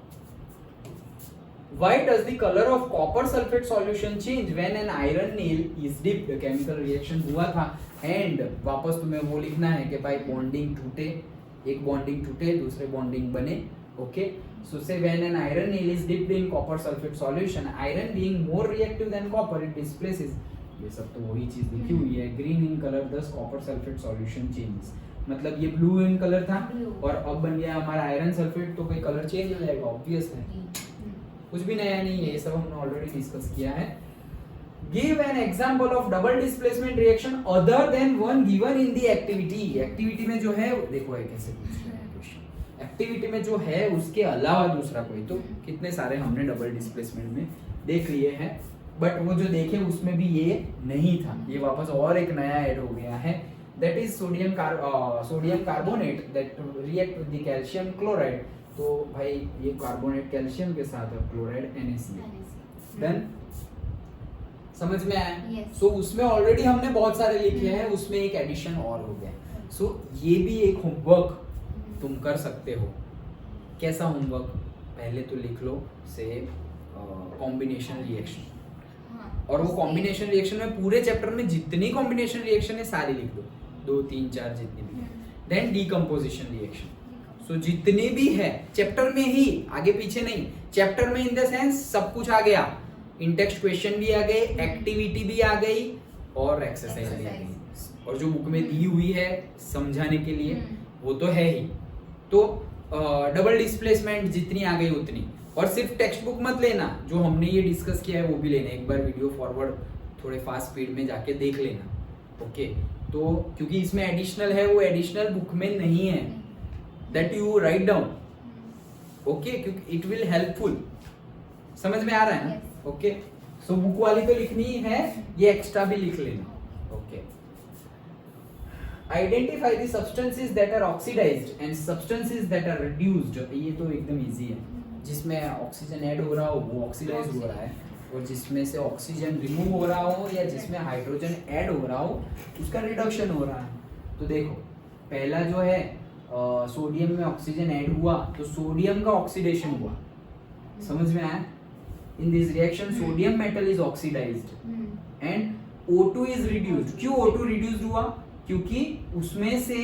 Why does the color of copper sulfate solution change when an iron nail is dipped? Chemical reaction हुआ था, एंड वापस तुम्हें वो लिखना है कि भाई बॉन्डिंग टूटे, एक बॉन्डिंग टूटे दूसरे बॉन्डिंग बने, okay, So say when an iron nail is dipped in copper sulfate solution, iron being more reactive than copper, it displaces. ये सब तो वही चीज लिखी हुई है. Green in color, thus copper sulfate solution changes. मतलब ये ब्लू इन कलर था और अब बन गया हमारा आयरन सल्फेट, तो कोई कलर चेंज हो जाएगा, ऑब्वियस है. कुछ भी नया नहीं है, ये सब हमने ऑलरेडी डिस्कस किया है. Give an example of double displacement reaction other than one given in the activity. Activity में जो है देखो है कैसे पूछ रहा है क्वेश्चन. एक्टिविटी में जो है उसके अलावा दूसरा कोई, तो कितने सारे हमने डबल डिस्प्लेसमेंट में देख लिए हैं, बट वो जो देखे उसमें भी ये नहीं था. ये वापस और एक नया ऐड हो गया है. That is sodium carbonate that react with the calcium chloride. तो भाई ये कार्बोनेट कैल्शियम के साथ क्लोराइड NaCl. देन समझ में आया? Yes. सो उसमें ऑलरेडी हमने बहुत सारे लिखे हैं, उसमें एक एडिशन और हो गया. सो ये भी एक होमवर्क तुम कर सकते हो. कैसा होमवर्क? पहले तो लिख लो से कॉम्बिनेशन रिएक्शन, और वो कॉम्बिनेशन रिएक्शन में पूरे चैप्टर में जितनी कॉम्बिनेशन रिएक्शन है सारी लिख दो, 2 3 4 जितनी भी. Then decomposition reaction. सो जितने भी है चैप्टर में ही, आगे पीछे नहीं, चैप्टर में इन द सेंस सब कुछ आ गया. इन टेक्स्ट क्वेश्चन भी आ गए, एक्टिविटी भी आ गई और एक्सरसाइज भी आ गई, और जो बुक में दी हुई है समझाने के लिए वो तो है ही. तो डबल डिस्प्लेसमेंट जितनी आ गई उतनी. और सिर्फ टेक्स्ट बुक मत लेना, जो हमने ये डिस्कस किया है वो भी लेना. एक बार वीडियो फॉरवर्ड थोड़े फास्ट स्पीड में जाके देख लेना. ओके, तो क्योंकि इसमें एडिशनल है, वो एडिशनल बुक में नहीं है, that you write down. Okay, क्योंकि इट विल हेल्पफुल. समझ में आ रहा है ना? ओके, सो बुक वाली तो लिखनी ही है, ये एक्स्ट्रा भी लिख लेना. Okay, identify the substances that are oxidised and substances that are reduced. ये तो एकदम इजी है. जिसमें ऑक्सीजन ऐड हो रहा हो वो ऑक्सीडाइज हो रहा है, और जिसमें से ऑक्सीजन रिमूव हो रहा हो या जिसमें हाइड्रोजन ऐड हो रहा हो उसका रिडक्शन हो रहा है. तो देखो पहला जो है सोडियम में ऑक्सीजन ऐड हुआ तो सोडियम का ऑक्सीडेशन हुआ. समझ में आया? In this reaction sodium metal is oxidised and O2 is reduced. क्यों O2 रिड्यूस्ड हुआ? क्योंकि उसमें से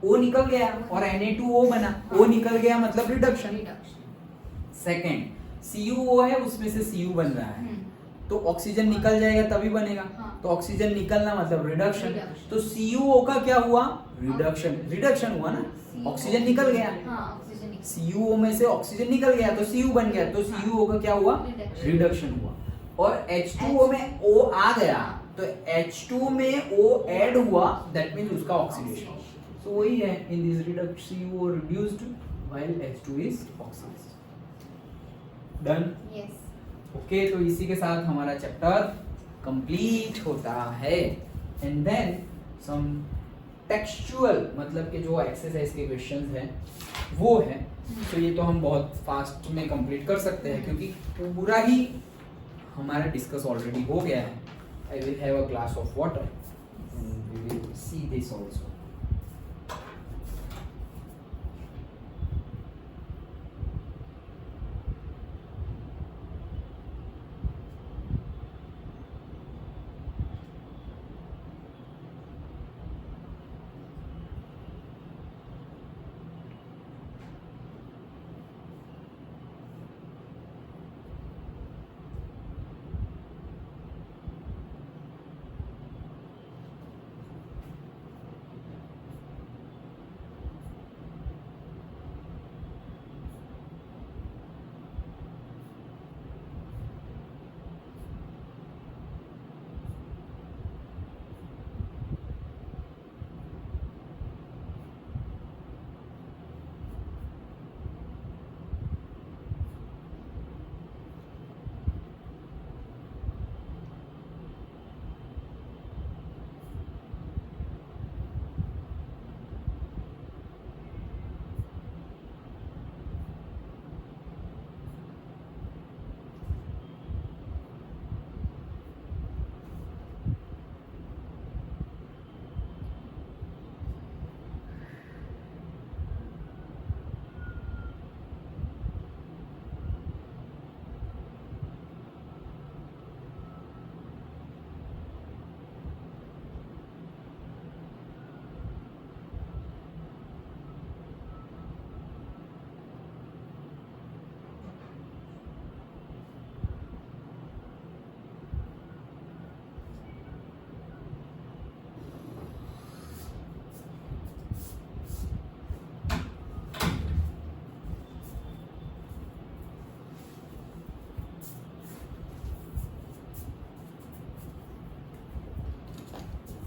O निकल गया और Na2O बना. O निकल गया मतलब रिडक्शन. सेकेंड CuO है, उसमें से Cu बन रहा है, तो ऑक्सीजन निकल जाएगा तभी बनेगा. तो ऑक्सीजन निकलना मतलब रिडक्शन. तो CuO का क्या हुआ? रिडक्शन. रिडक्शन हुआ ना, ऑक्सीजन निकल गया. CuO में से ऑक्सीजन निकल गया तो Cu बन गया, तो CuO का क्या हुआ? रिडक्शन हुआ. और H2O में O आ गया तो H2 में O ऐड हुआ, दैट मींस उसका ऑक्सीडेशन. सो वही है, in this reduction CuO reduced while H2 is oxidised. Done? Yes. Okay, तो इसी के साथ हमारा चैप्टर कंप्लीट होता है. एंड देन सम टेक्सचुअल, मतलब कि जो एक्सरसाइज के क्वेश्चंस हैं वो है. तो ये तो हम बहुत फास्ट में कंप्लीट कर सकते हैं क्योंकि पूरा ही हमारा डिस्कस ऑलरेडी हो गया है. I will have a glass of water and we will see this also.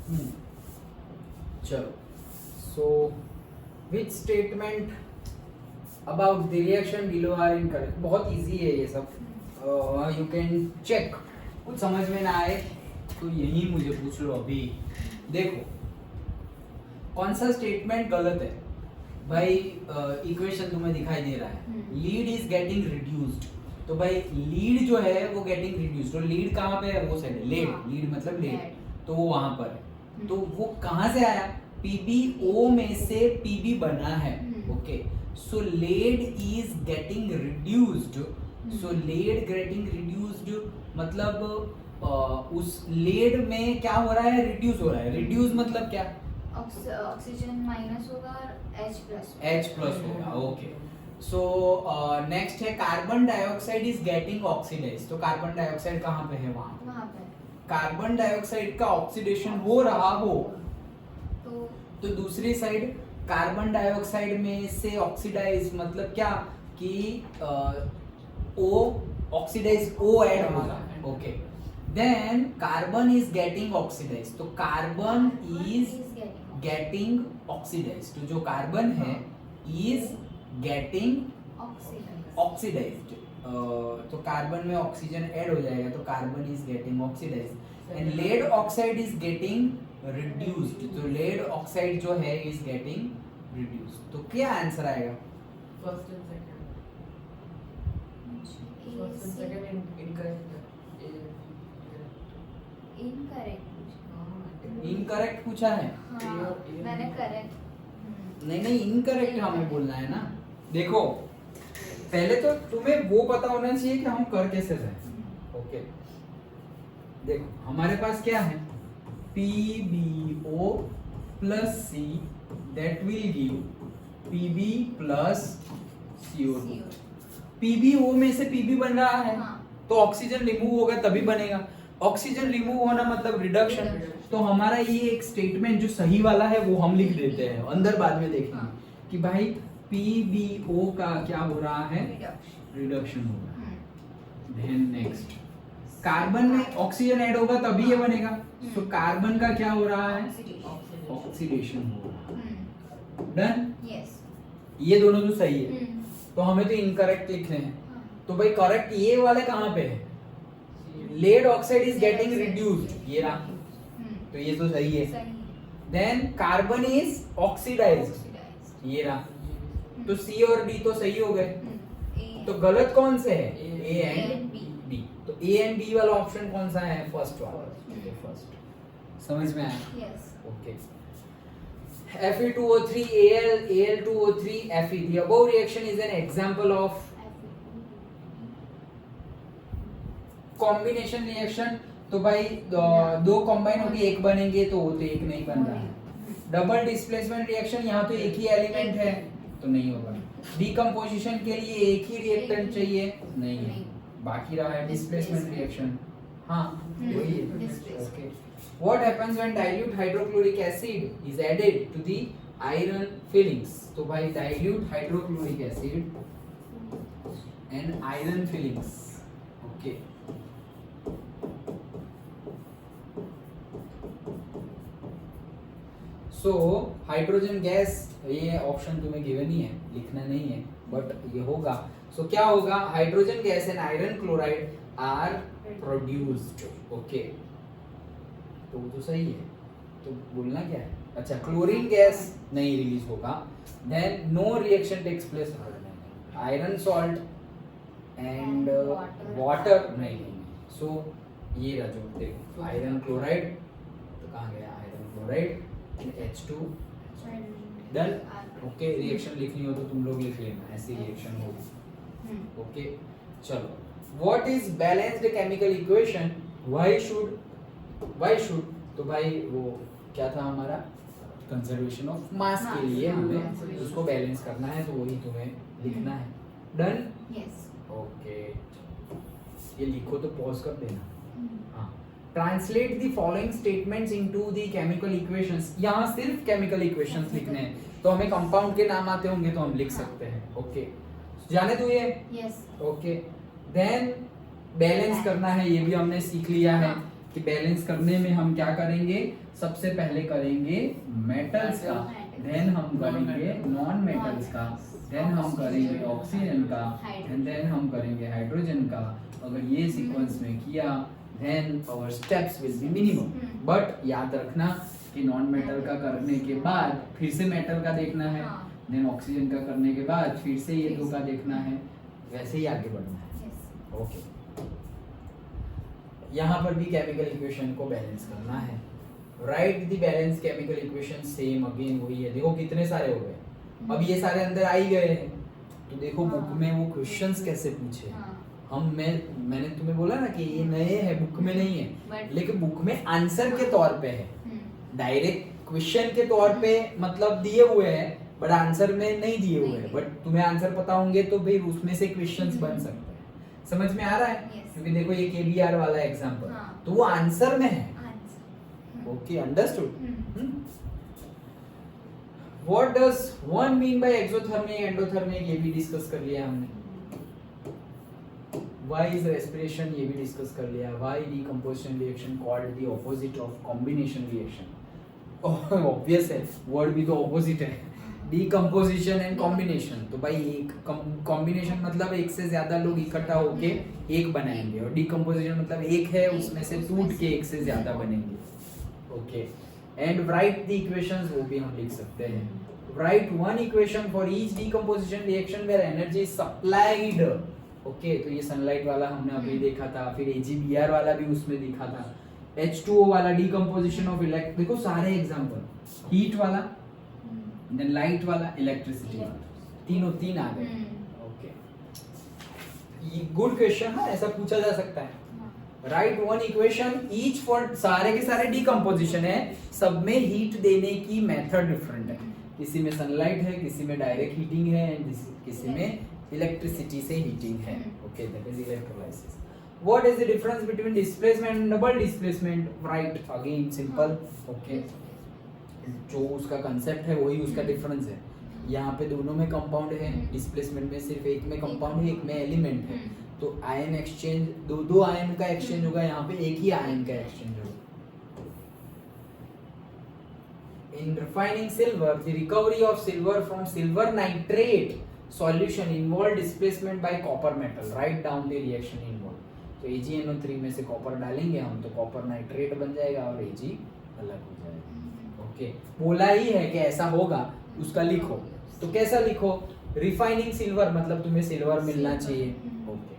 चलो, so which statement about the reaction below are incorrect? बहुत इजी है ये सब, यू कैन चेक। कुछ समझ में ना आए तो यही मुझे पूछ लो अभी। देखो कौन सा स्टेटमेंट गलत है भाई? इक्वेशन तुम्हें दिखाई दे रहा है, लीड इज गेटिंग रिड्यूस्ड, तो भाई लीड जो है वो गेटिंग रिड्यूस्ड, तो लीड कहाँ पे है? वो साइड है, लेड, लीड मतलब लेड, तो वो वहां पर है। तो वो कहाँ से आया? पीबीओ में से पीबी बना है, okay. So lead is getting reduced, so lead getting reduced मतलब उस लेड में क्या हो रहा है? रिड्यूस हो रहा है। रिड्यूस मतलब क्या? ऑक्सीजन माइनस होगा और H प्लस होगा, ओके। सो नेक्स्ट है carbon dioxide is getting oxidise, तो कार्बन डाइऑक्साइड कहाँ पे है? वहां पे। कार्बन डाइऑक्साइड का ऑक्सीडेशन हो रहा हो तो दूसरी साइड कार्बन डाइऑक्साइड में से ऑक्सीडाइज मतलब क्या कि ओ ऑक्सीडाइज ओ ऐड होगा, okay. Then carbon is getting oxidise, तो कार्बन इज गेटिंग ऑक्सीडाइज, तो जो कार्बन है इज गेटिंग ऑक्सीडाइज्ड, तो कार्बन में ऑक्सीजन ऐड हो जाएगा तो carbon is getting oxidised. And lead oxide is getting reduced, तो लेड ऑक्साइड जो है इज गेटिंग रिड्यूस्ड। तो क्या आंसर आएगा? First and second incorrect. Incorrect पूछा है? हाँ, मैंने करेक्ट। नहीं इनकरेक्ट हमें बोलना है ना। देखो पहले तो तुम्हें वो पता होना चाहिए कि हम कर कैसे रहे, ओके। देखो हमारे पास क्या है? PbO plus C that will give Pb plus CO2। PbO में से Pb बन रहा है, तो ऑक्सीजन रिमूव होगा तभी बनेगा। ऑक्सीजन रिमूव होना मतलब रिडक्शन, तो हमारा ये एक स्टेटमेंट जो सही वाला है वो हम लिख देते हैं, अंदर बाद में देखेंगे कि भाई PbO का क्या हो रहा है? रिडक्शन हो रहा है। देन नेक्स्ट कार्बन में ऑक्सीजन ऐड होगा तभी ये बनेगा, तो कार्बन का क्या हो रहा है? ऑक्सीडेशन हो रहा है। डन? यस। ये दोनों तो सही है, तो हमें तो इनकरेक्ट लिखने हैं। तो भाई करेक्ट ये वाले कहाँ पे है? Lead oxide is getting reduced, ये रहा, तो ये तो सही है। देन कार्बन इज ऑक्सीडाइज्ड, ये रहा, तो सी और डी तो सही हो गए। तो गलत कौन से है? ए एंड बी, तो ए एंड बी वाला ऑप्शन कौन सा है? फर्स्ट वाला, ओके फर्स्ट। समझ में आया? Yes. Okay. Fe2O3 Al Al2O3 Fe, the above reaction is an example of combination reaction. तो भाई दो कंबाइन होके एक बनेंगे, तो वो तो एक नहीं बन रहा है। डबल डिस्प्लेसमेंट रिएक्शन, यहाँ तो एक ही एलिमेंट है तो नहीं होगा। डीकंपोजिशन के लिए एक ही रिएक्टेंट चाहिए, नहीं है। बाकी रहा है डिस्प्लेसमेंट रिएक्शन, हाँ वही है, okay. What happens when dilute hydrochloric acid is added to the iron fillings? तो भाई dilute hydrochloric acid and iron fillings, okay. So hydrogen gas, ये ऑप्शन तुम्हें गिवन ही है, लिखना नहीं है, बट ये होगा। सो क्या होगा? Hydrogen gas and iron chloride are produced, okay. तो वो तो सही है, तो बोलना क्या है? अच्छा, क्लोरीन गैस नहीं रिलीज होगा, then no reaction takes place. Iron salt and water नहीं। सो ये रहा, जो देखो आयरन क्लोराइड, तो कहाँ गया iron chloride? H2, done, okay. Reaction लिखनी हो तो तुम लोग लिख लेना, ऐसी रिएक्शन होगी, ओके। चलो, what is balanced chemical equation? Why should, तो भाई वो क्या था हमारा? कंजर्वेशन ऑफ मास के लिए हमें उसको बैलेंस करना है, तो वही तुम्हें लिखना है। डन? यस। ओके, ये लिखो तो पॉज कर देना। हाँ, translate the following statements into the chemical equations. यहाँ सिर्फ केमिकल इक्वेशंस लिखने हैं, तो हमें कंपाउंड के नाम आते होंगे तो हम लिख सकते हैं, ओके। जाने दो ये, यस, ओके। देन बैलेंस करना है, ये भी हमने सीख लिया है। कि बैलेंस करने में हम क्या करेंगे, सबसे पहले करेंगे मेटल्स का, देन हम करेंगे नॉन मेटल्स का, देन हम करेंगे ऑक्सीजन का, एंड देन हम करेंगे हाइड्रोजन का। अगर ये सीक्वेंस में किया then our steps will be minimum. But याद रखना कि नॉन मेटल का करने के बाद फिर से मेटल का देखना है, देन ऑक्सीजन का करने के बाद फिर से ये दो का देखना है, वैसे ही आगे बढ़ना है। ओके, यहाँ पर भी केमिकल इक्वेशन को बैलेंस करना है। Right the balance chemical equation same again वही है। देखो कितने सारे हो गए, अब ये सारे अंदर आ ही गए हैं। तो देखो बुक में वो क्वेश्चंस कैसे पूछे। मैंने तुम्हें बोला ना कि ये नए हैं, बुक में नहीं है, लेकिन बुक में आंसर के तौर पे है, डायरेक्ट क्वेश्चन के तौर पे मतलब दिए हुए हैं, बट आंसर में नहीं दिए हुए हैं। बट तुम्हें आंसर पता होंगे तो भाई उसमें से क्वेश्चंस बन सकते हैं। समझ में आ रहा है? क्योंकि देखो ये केबीआर वाला एग्जांपल तो वो आंसर में है। Okay, understood. What does one mean by exothermic endothermic, ये भी डिस्कस कर लिया हमने। Why is respiration, ये भी डिस्कस कर लिया। Why decomposition reaction called the opposite of combination reaction? Obvious है, वर्ड भी तो ऑपोजिट है, डीकम्पोजिशन एंड कॉम्बिनेशन। तो भाई एक कॉम्बिनेशन मतलब एक से ज्यादा लोग इकट्ठा होके एक बनाएंगे, और डीकम्पोजिशन मतलब एक है उसमें से टूट के एक से ज्यादा बनेंगे। Okay, and write the equations, वो भी हम लिख सकते हैं। Write one equation for each decomposition reaction where energy is supplied. Okay, तो ये सनलाइट वाला हमने अभी देखा था, फिर AgBr वाला भी उसमें दिखा था, H2O वाला डीकम्पोजिशन ऑफ इलेक्ट्रिक, देखो सारे एग्जांपल, हीट वाला, देन लाइट वाला, इलेक्ट्रिसिटी वाला, तीन आ गए। ओके, ये गुड क्वेश्चन है, ऐसा पूछा जा सकता है। Right one equation each for, सारे के सारे डीकम्पोजिशन है, सब में हीट देने की मेथड डिफरेंट है। किसी में सनलाइट है, किसी में डायरेक्ट हीटिंग है, एंड किसी में इलेक्ट्रिसिटी से हीटिंग है। Okay, that is electrolysis. What is the difference between displacement and double displacement? Right, again simple. Okay, जो उसका कंसेप्ट है वही उसका डिफरेंस है। यहाँ पे दोनों में कंपाउंड है, डिस्प्लेसमेंट में सिर्फ एक में कंपाउंड है, एक में एलिमेंट है। तो आयन एक्सचेंज, दो आयन का एक्सचेंज होगा, यहाँ पे एक ही आयन का एक्सचेंज होगा। In refining silver, the recovery of silver from silver nitrate solution involve displacement by copper metal. Write down the reaction involved. तो AgNO3 में से कॉपर डालेंगे हम, तो कॉपर नाइट्रेट बन जाएगा और Ag अलग हो जाएगा। ओके, बोला ही है कि ऐसा होगा, उसका लिखो। तो कैसा लिखो? रिफाइनिंग सिल्वर मतलब तुम्हें सिल्वर मिलना चाहिए। Okay,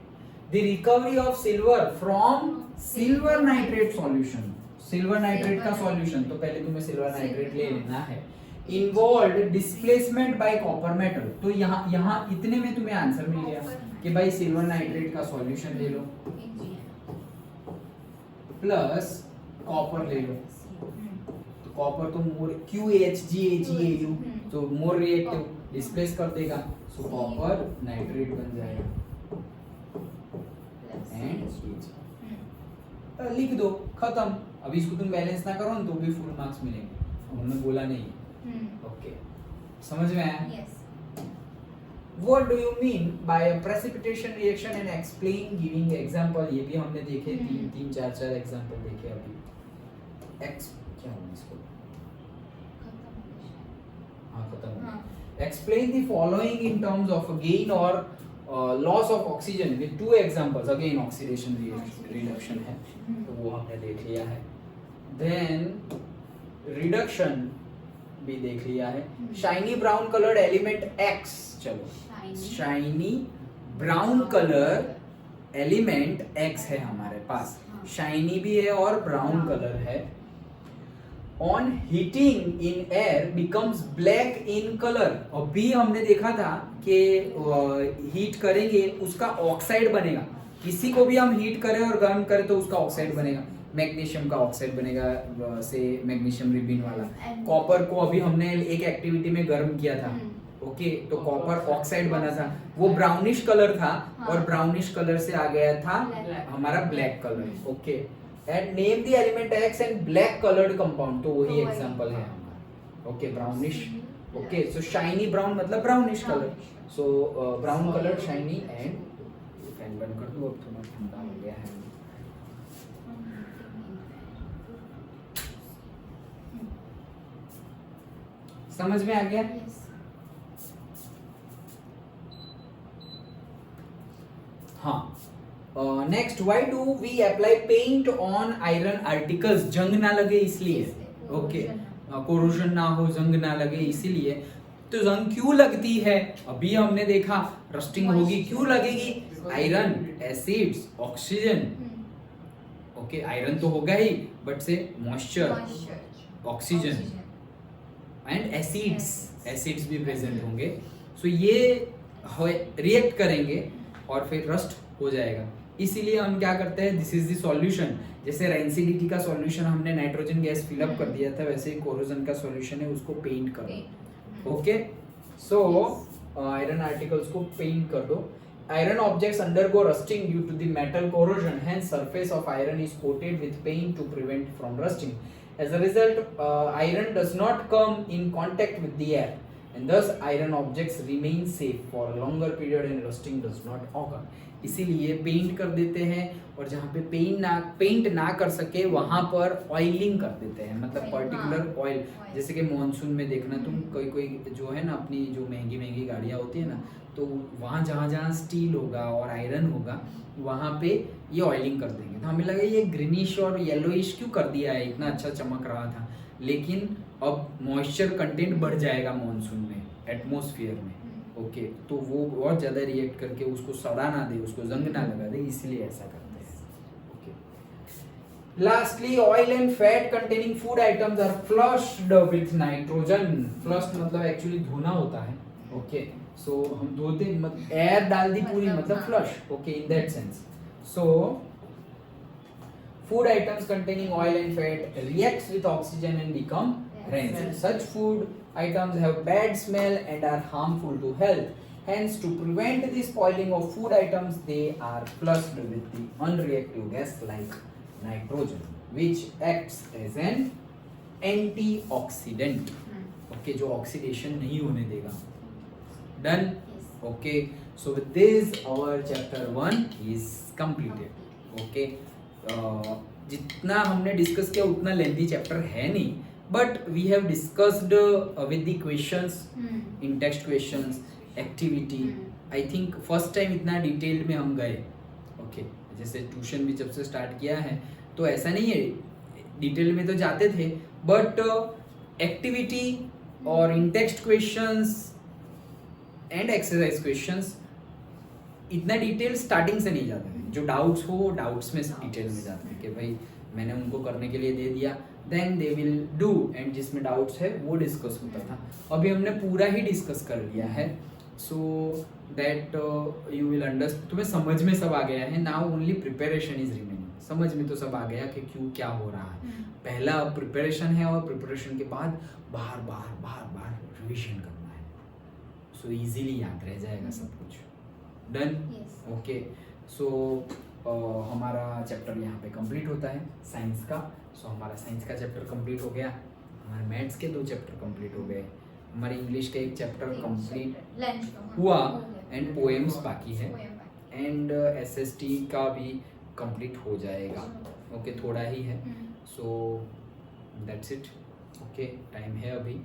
the recovery of silver from silver nitrate solution, silver nitrate का सॉल्यूशन, तो पहले तुम्हें सिल्वर नाइट्रेट ले लेना है। Involve displacement bye copper metal, तो यहाँ इतने में तुम्हें आंसर मिल गया कि भाई सिल्वर नाइट्रेट का सॉल्यूशन ले लो प्लस कॉपर ले लो। तो कॉपर तो मोर QHGAgAu, तो मोर रिएक्टिव, डिस्प्लेस कर देगा, सो कॉपर नाइट्रेट बन जाएगा। एंड लिख दो, खत्म। अब इसको तुम बैलेंस ना करो तो भी फुल मार्क्स मिलेंगे, हमने बोला नहीं। ओके, समझ में आया? Yes. What do you mean by a precipitation reaction and explain giving example? ये भी हमने देखे, तीन चार एग्जांपल देखे अभी। क्या होगा इसको? हाँ, खत्म। Explain the following in terms of gain or loss of oxygen with two examples. Again oxidation reduction है, तो वो हमने देख लिया है। Then reduction भी देख लिया है। Shiny brown coloured element X, चलो shiny brown colour element X है हमारे पास, शाइनी भी है और ब्राउन कलर है। On heating in air becomes black in colour, और भी हमने देखा था कि हीट करेंगे उसका ऑक्साइड बनेगा, किसी को भी हम हीट करें और गर्म करें तो उसका ऑक्साइड बनेगा। मैग्नीशियम का ऑक्साइड बनेगा, से मैग्नीशियम रिबिन वाला। कॉपर को अभी हमने एक एक्टिविटी में गर्म किया था, ओके, तो कॉपर ऑक्साइड बना था, वो ब्राउनिश कलर था, और ब्राउनिश कलर से आ गया था हमारा black colour. Okay, and name the element X and black coloured compound, तो वही एग्जांपल है हमारा। Okay, brownish, okay, so shiny brown मतलब brownish colour, so brown colour shiny. And fan बंद कर दो, अब थोड़ा ठंडा हो गया है। समझ में आ गया? Yes. हाँ. Next, why do we apply paint on iron articles? जंग ना लगे इसलिए. ओके, कोरोजन ना हो, जंग ना लगे इसीलिए. तो जंग क्यों लगती है? अभी हमने देखा रस्टिंग होगी. क्यों लगेगी? Iron, acids, oxygen. Okay, iron तो होगा ही, बट से मॉइस्चर, ऑक्सीजन एंड एसिड्स भी प्रेजेंट होंगे. सो ये रिएक्ट करेंगे और फिर रस्ट हो जाएगा. इसीलिए हम क्या करते हैं, दिस इज द सॉल्यूशन. जैसे रेंसिडिटी का सॉल्यूशन हमने नाइट्रोजन गैस फिलअप कर दिया था, वैसे ही कोरोजन का सॉल्यूशन है, उसको पेंट कर दो. ओके, सो आयरन आर्टिकल्स को पेंट कर दो. Iron objects undergo rusting due to the metal corrosion. Hence, surface of iron is coated with paint to prevent from rusting. As a result, iron does not come in contact with the air, and thus iron objects remain safe for a longer period and rusting does not occur. इसीलिए paint कर देते हैं, और जहाँ पे paint ना कर सके वहाँ पर ऑयलिंग कर देते हैं, मतलब पर्टिकुलर ऑयल. जैसे कि मॉनसून में देखना तुम, कोई जो है ना अपनी जो महंगी गाड़ियाँ होती है ना, तो वहाँ जहाँ स्टील होगा और आयरन होगा वहाँ पे ये ऑयलिंग कर देंगे. तो हमें लगा ये ग्रीनिश और येलोइश क्यों कर दिया है, इतना अच्छा चमक रहा था. लेकिन अब मॉइस्चर कंटेंट बढ़ जाएगा मॉनसून में एटमॉस्फेयर में. ओके, तो वो बहुत ज़्यादा रिएक्ट करके उसको सड़ा ना दे, उसको जंग ना लगा दे, इसलिए ऐसा करते हैं. Okay, lastly, oil and fat containing food items are flushed with nitrogen. Flushed मतलब एक्चुअली धोना होता है. ओके, सो हम धोते, एयर डाल दी पूरी, मतलब flush. Okay, in that sense. So food items containing oil and fat reacts with oxygen and become rancid. Such food items have bad smell and are harmful to health. Hence, to prevent the spoiling of food items, they are flushed with the unreactive gas like nitrogen, which acts as an antioxidant. Okay, जो oxidation नहीं होने देगा. Done? Okay, so with this our chapter 1 is completed. Okay. जितना हमने discuss किया उतना lengthy chapter है नहीं, but we have discussed with the questions, in text questions, activity. I think first time इतना डिटेल्ड में हम गए. ओके, जैसे ट्यूशन भी जब से स्टार्ट किया है तो ऐसा नहीं है, डिटेल में तो जाते थे, बट एक्टिविटी और in text questions and exercise questions इतना डिटेल स्टार्टिंग से नहीं जाते. जो डाउट्स हो डाउट्स में डिटेल में जाते हैं कि भाई मैंने उनको करने के लिए दे दिया, then they will do, and जिसमें डाउट्स है वो डिस्कस होता था. अभी हमने पूरा ही डिस्कस कर लिया है, सो दैट यू विल अंडरस्टैंड. तुम्हें समझ में सब आ गया है. Now only preparation is remaining. समझ में तो सब आ गया कि क्यों क्या हो रहा है. पहला प्रिपरेशन है, और प्रिपरेशन के बाद बार बार रिविजन करना है. सो इजीली याद रह जाएगा सब कुछ. डन? ओके, सो हमारा चैप्टर यहाँ पे कंप्लीट होता है साइंस का. सो हमारा साइंस का चैप्टर कंप्लीट हो गया, हमारे मैथ्स के 2 चैप्टर कंप्लीट हो गए, हमारे इंग्लिश का 1 चैप्टर कंप्लीट हुआ, एंड पोएम्स बाकी है, एंड एसएसटी का भी कंप्लीट हो जाएगा. ओके, थोड़ा ही है. So that's it. Okay, time है अभी,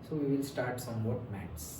so we will start somewhat maths.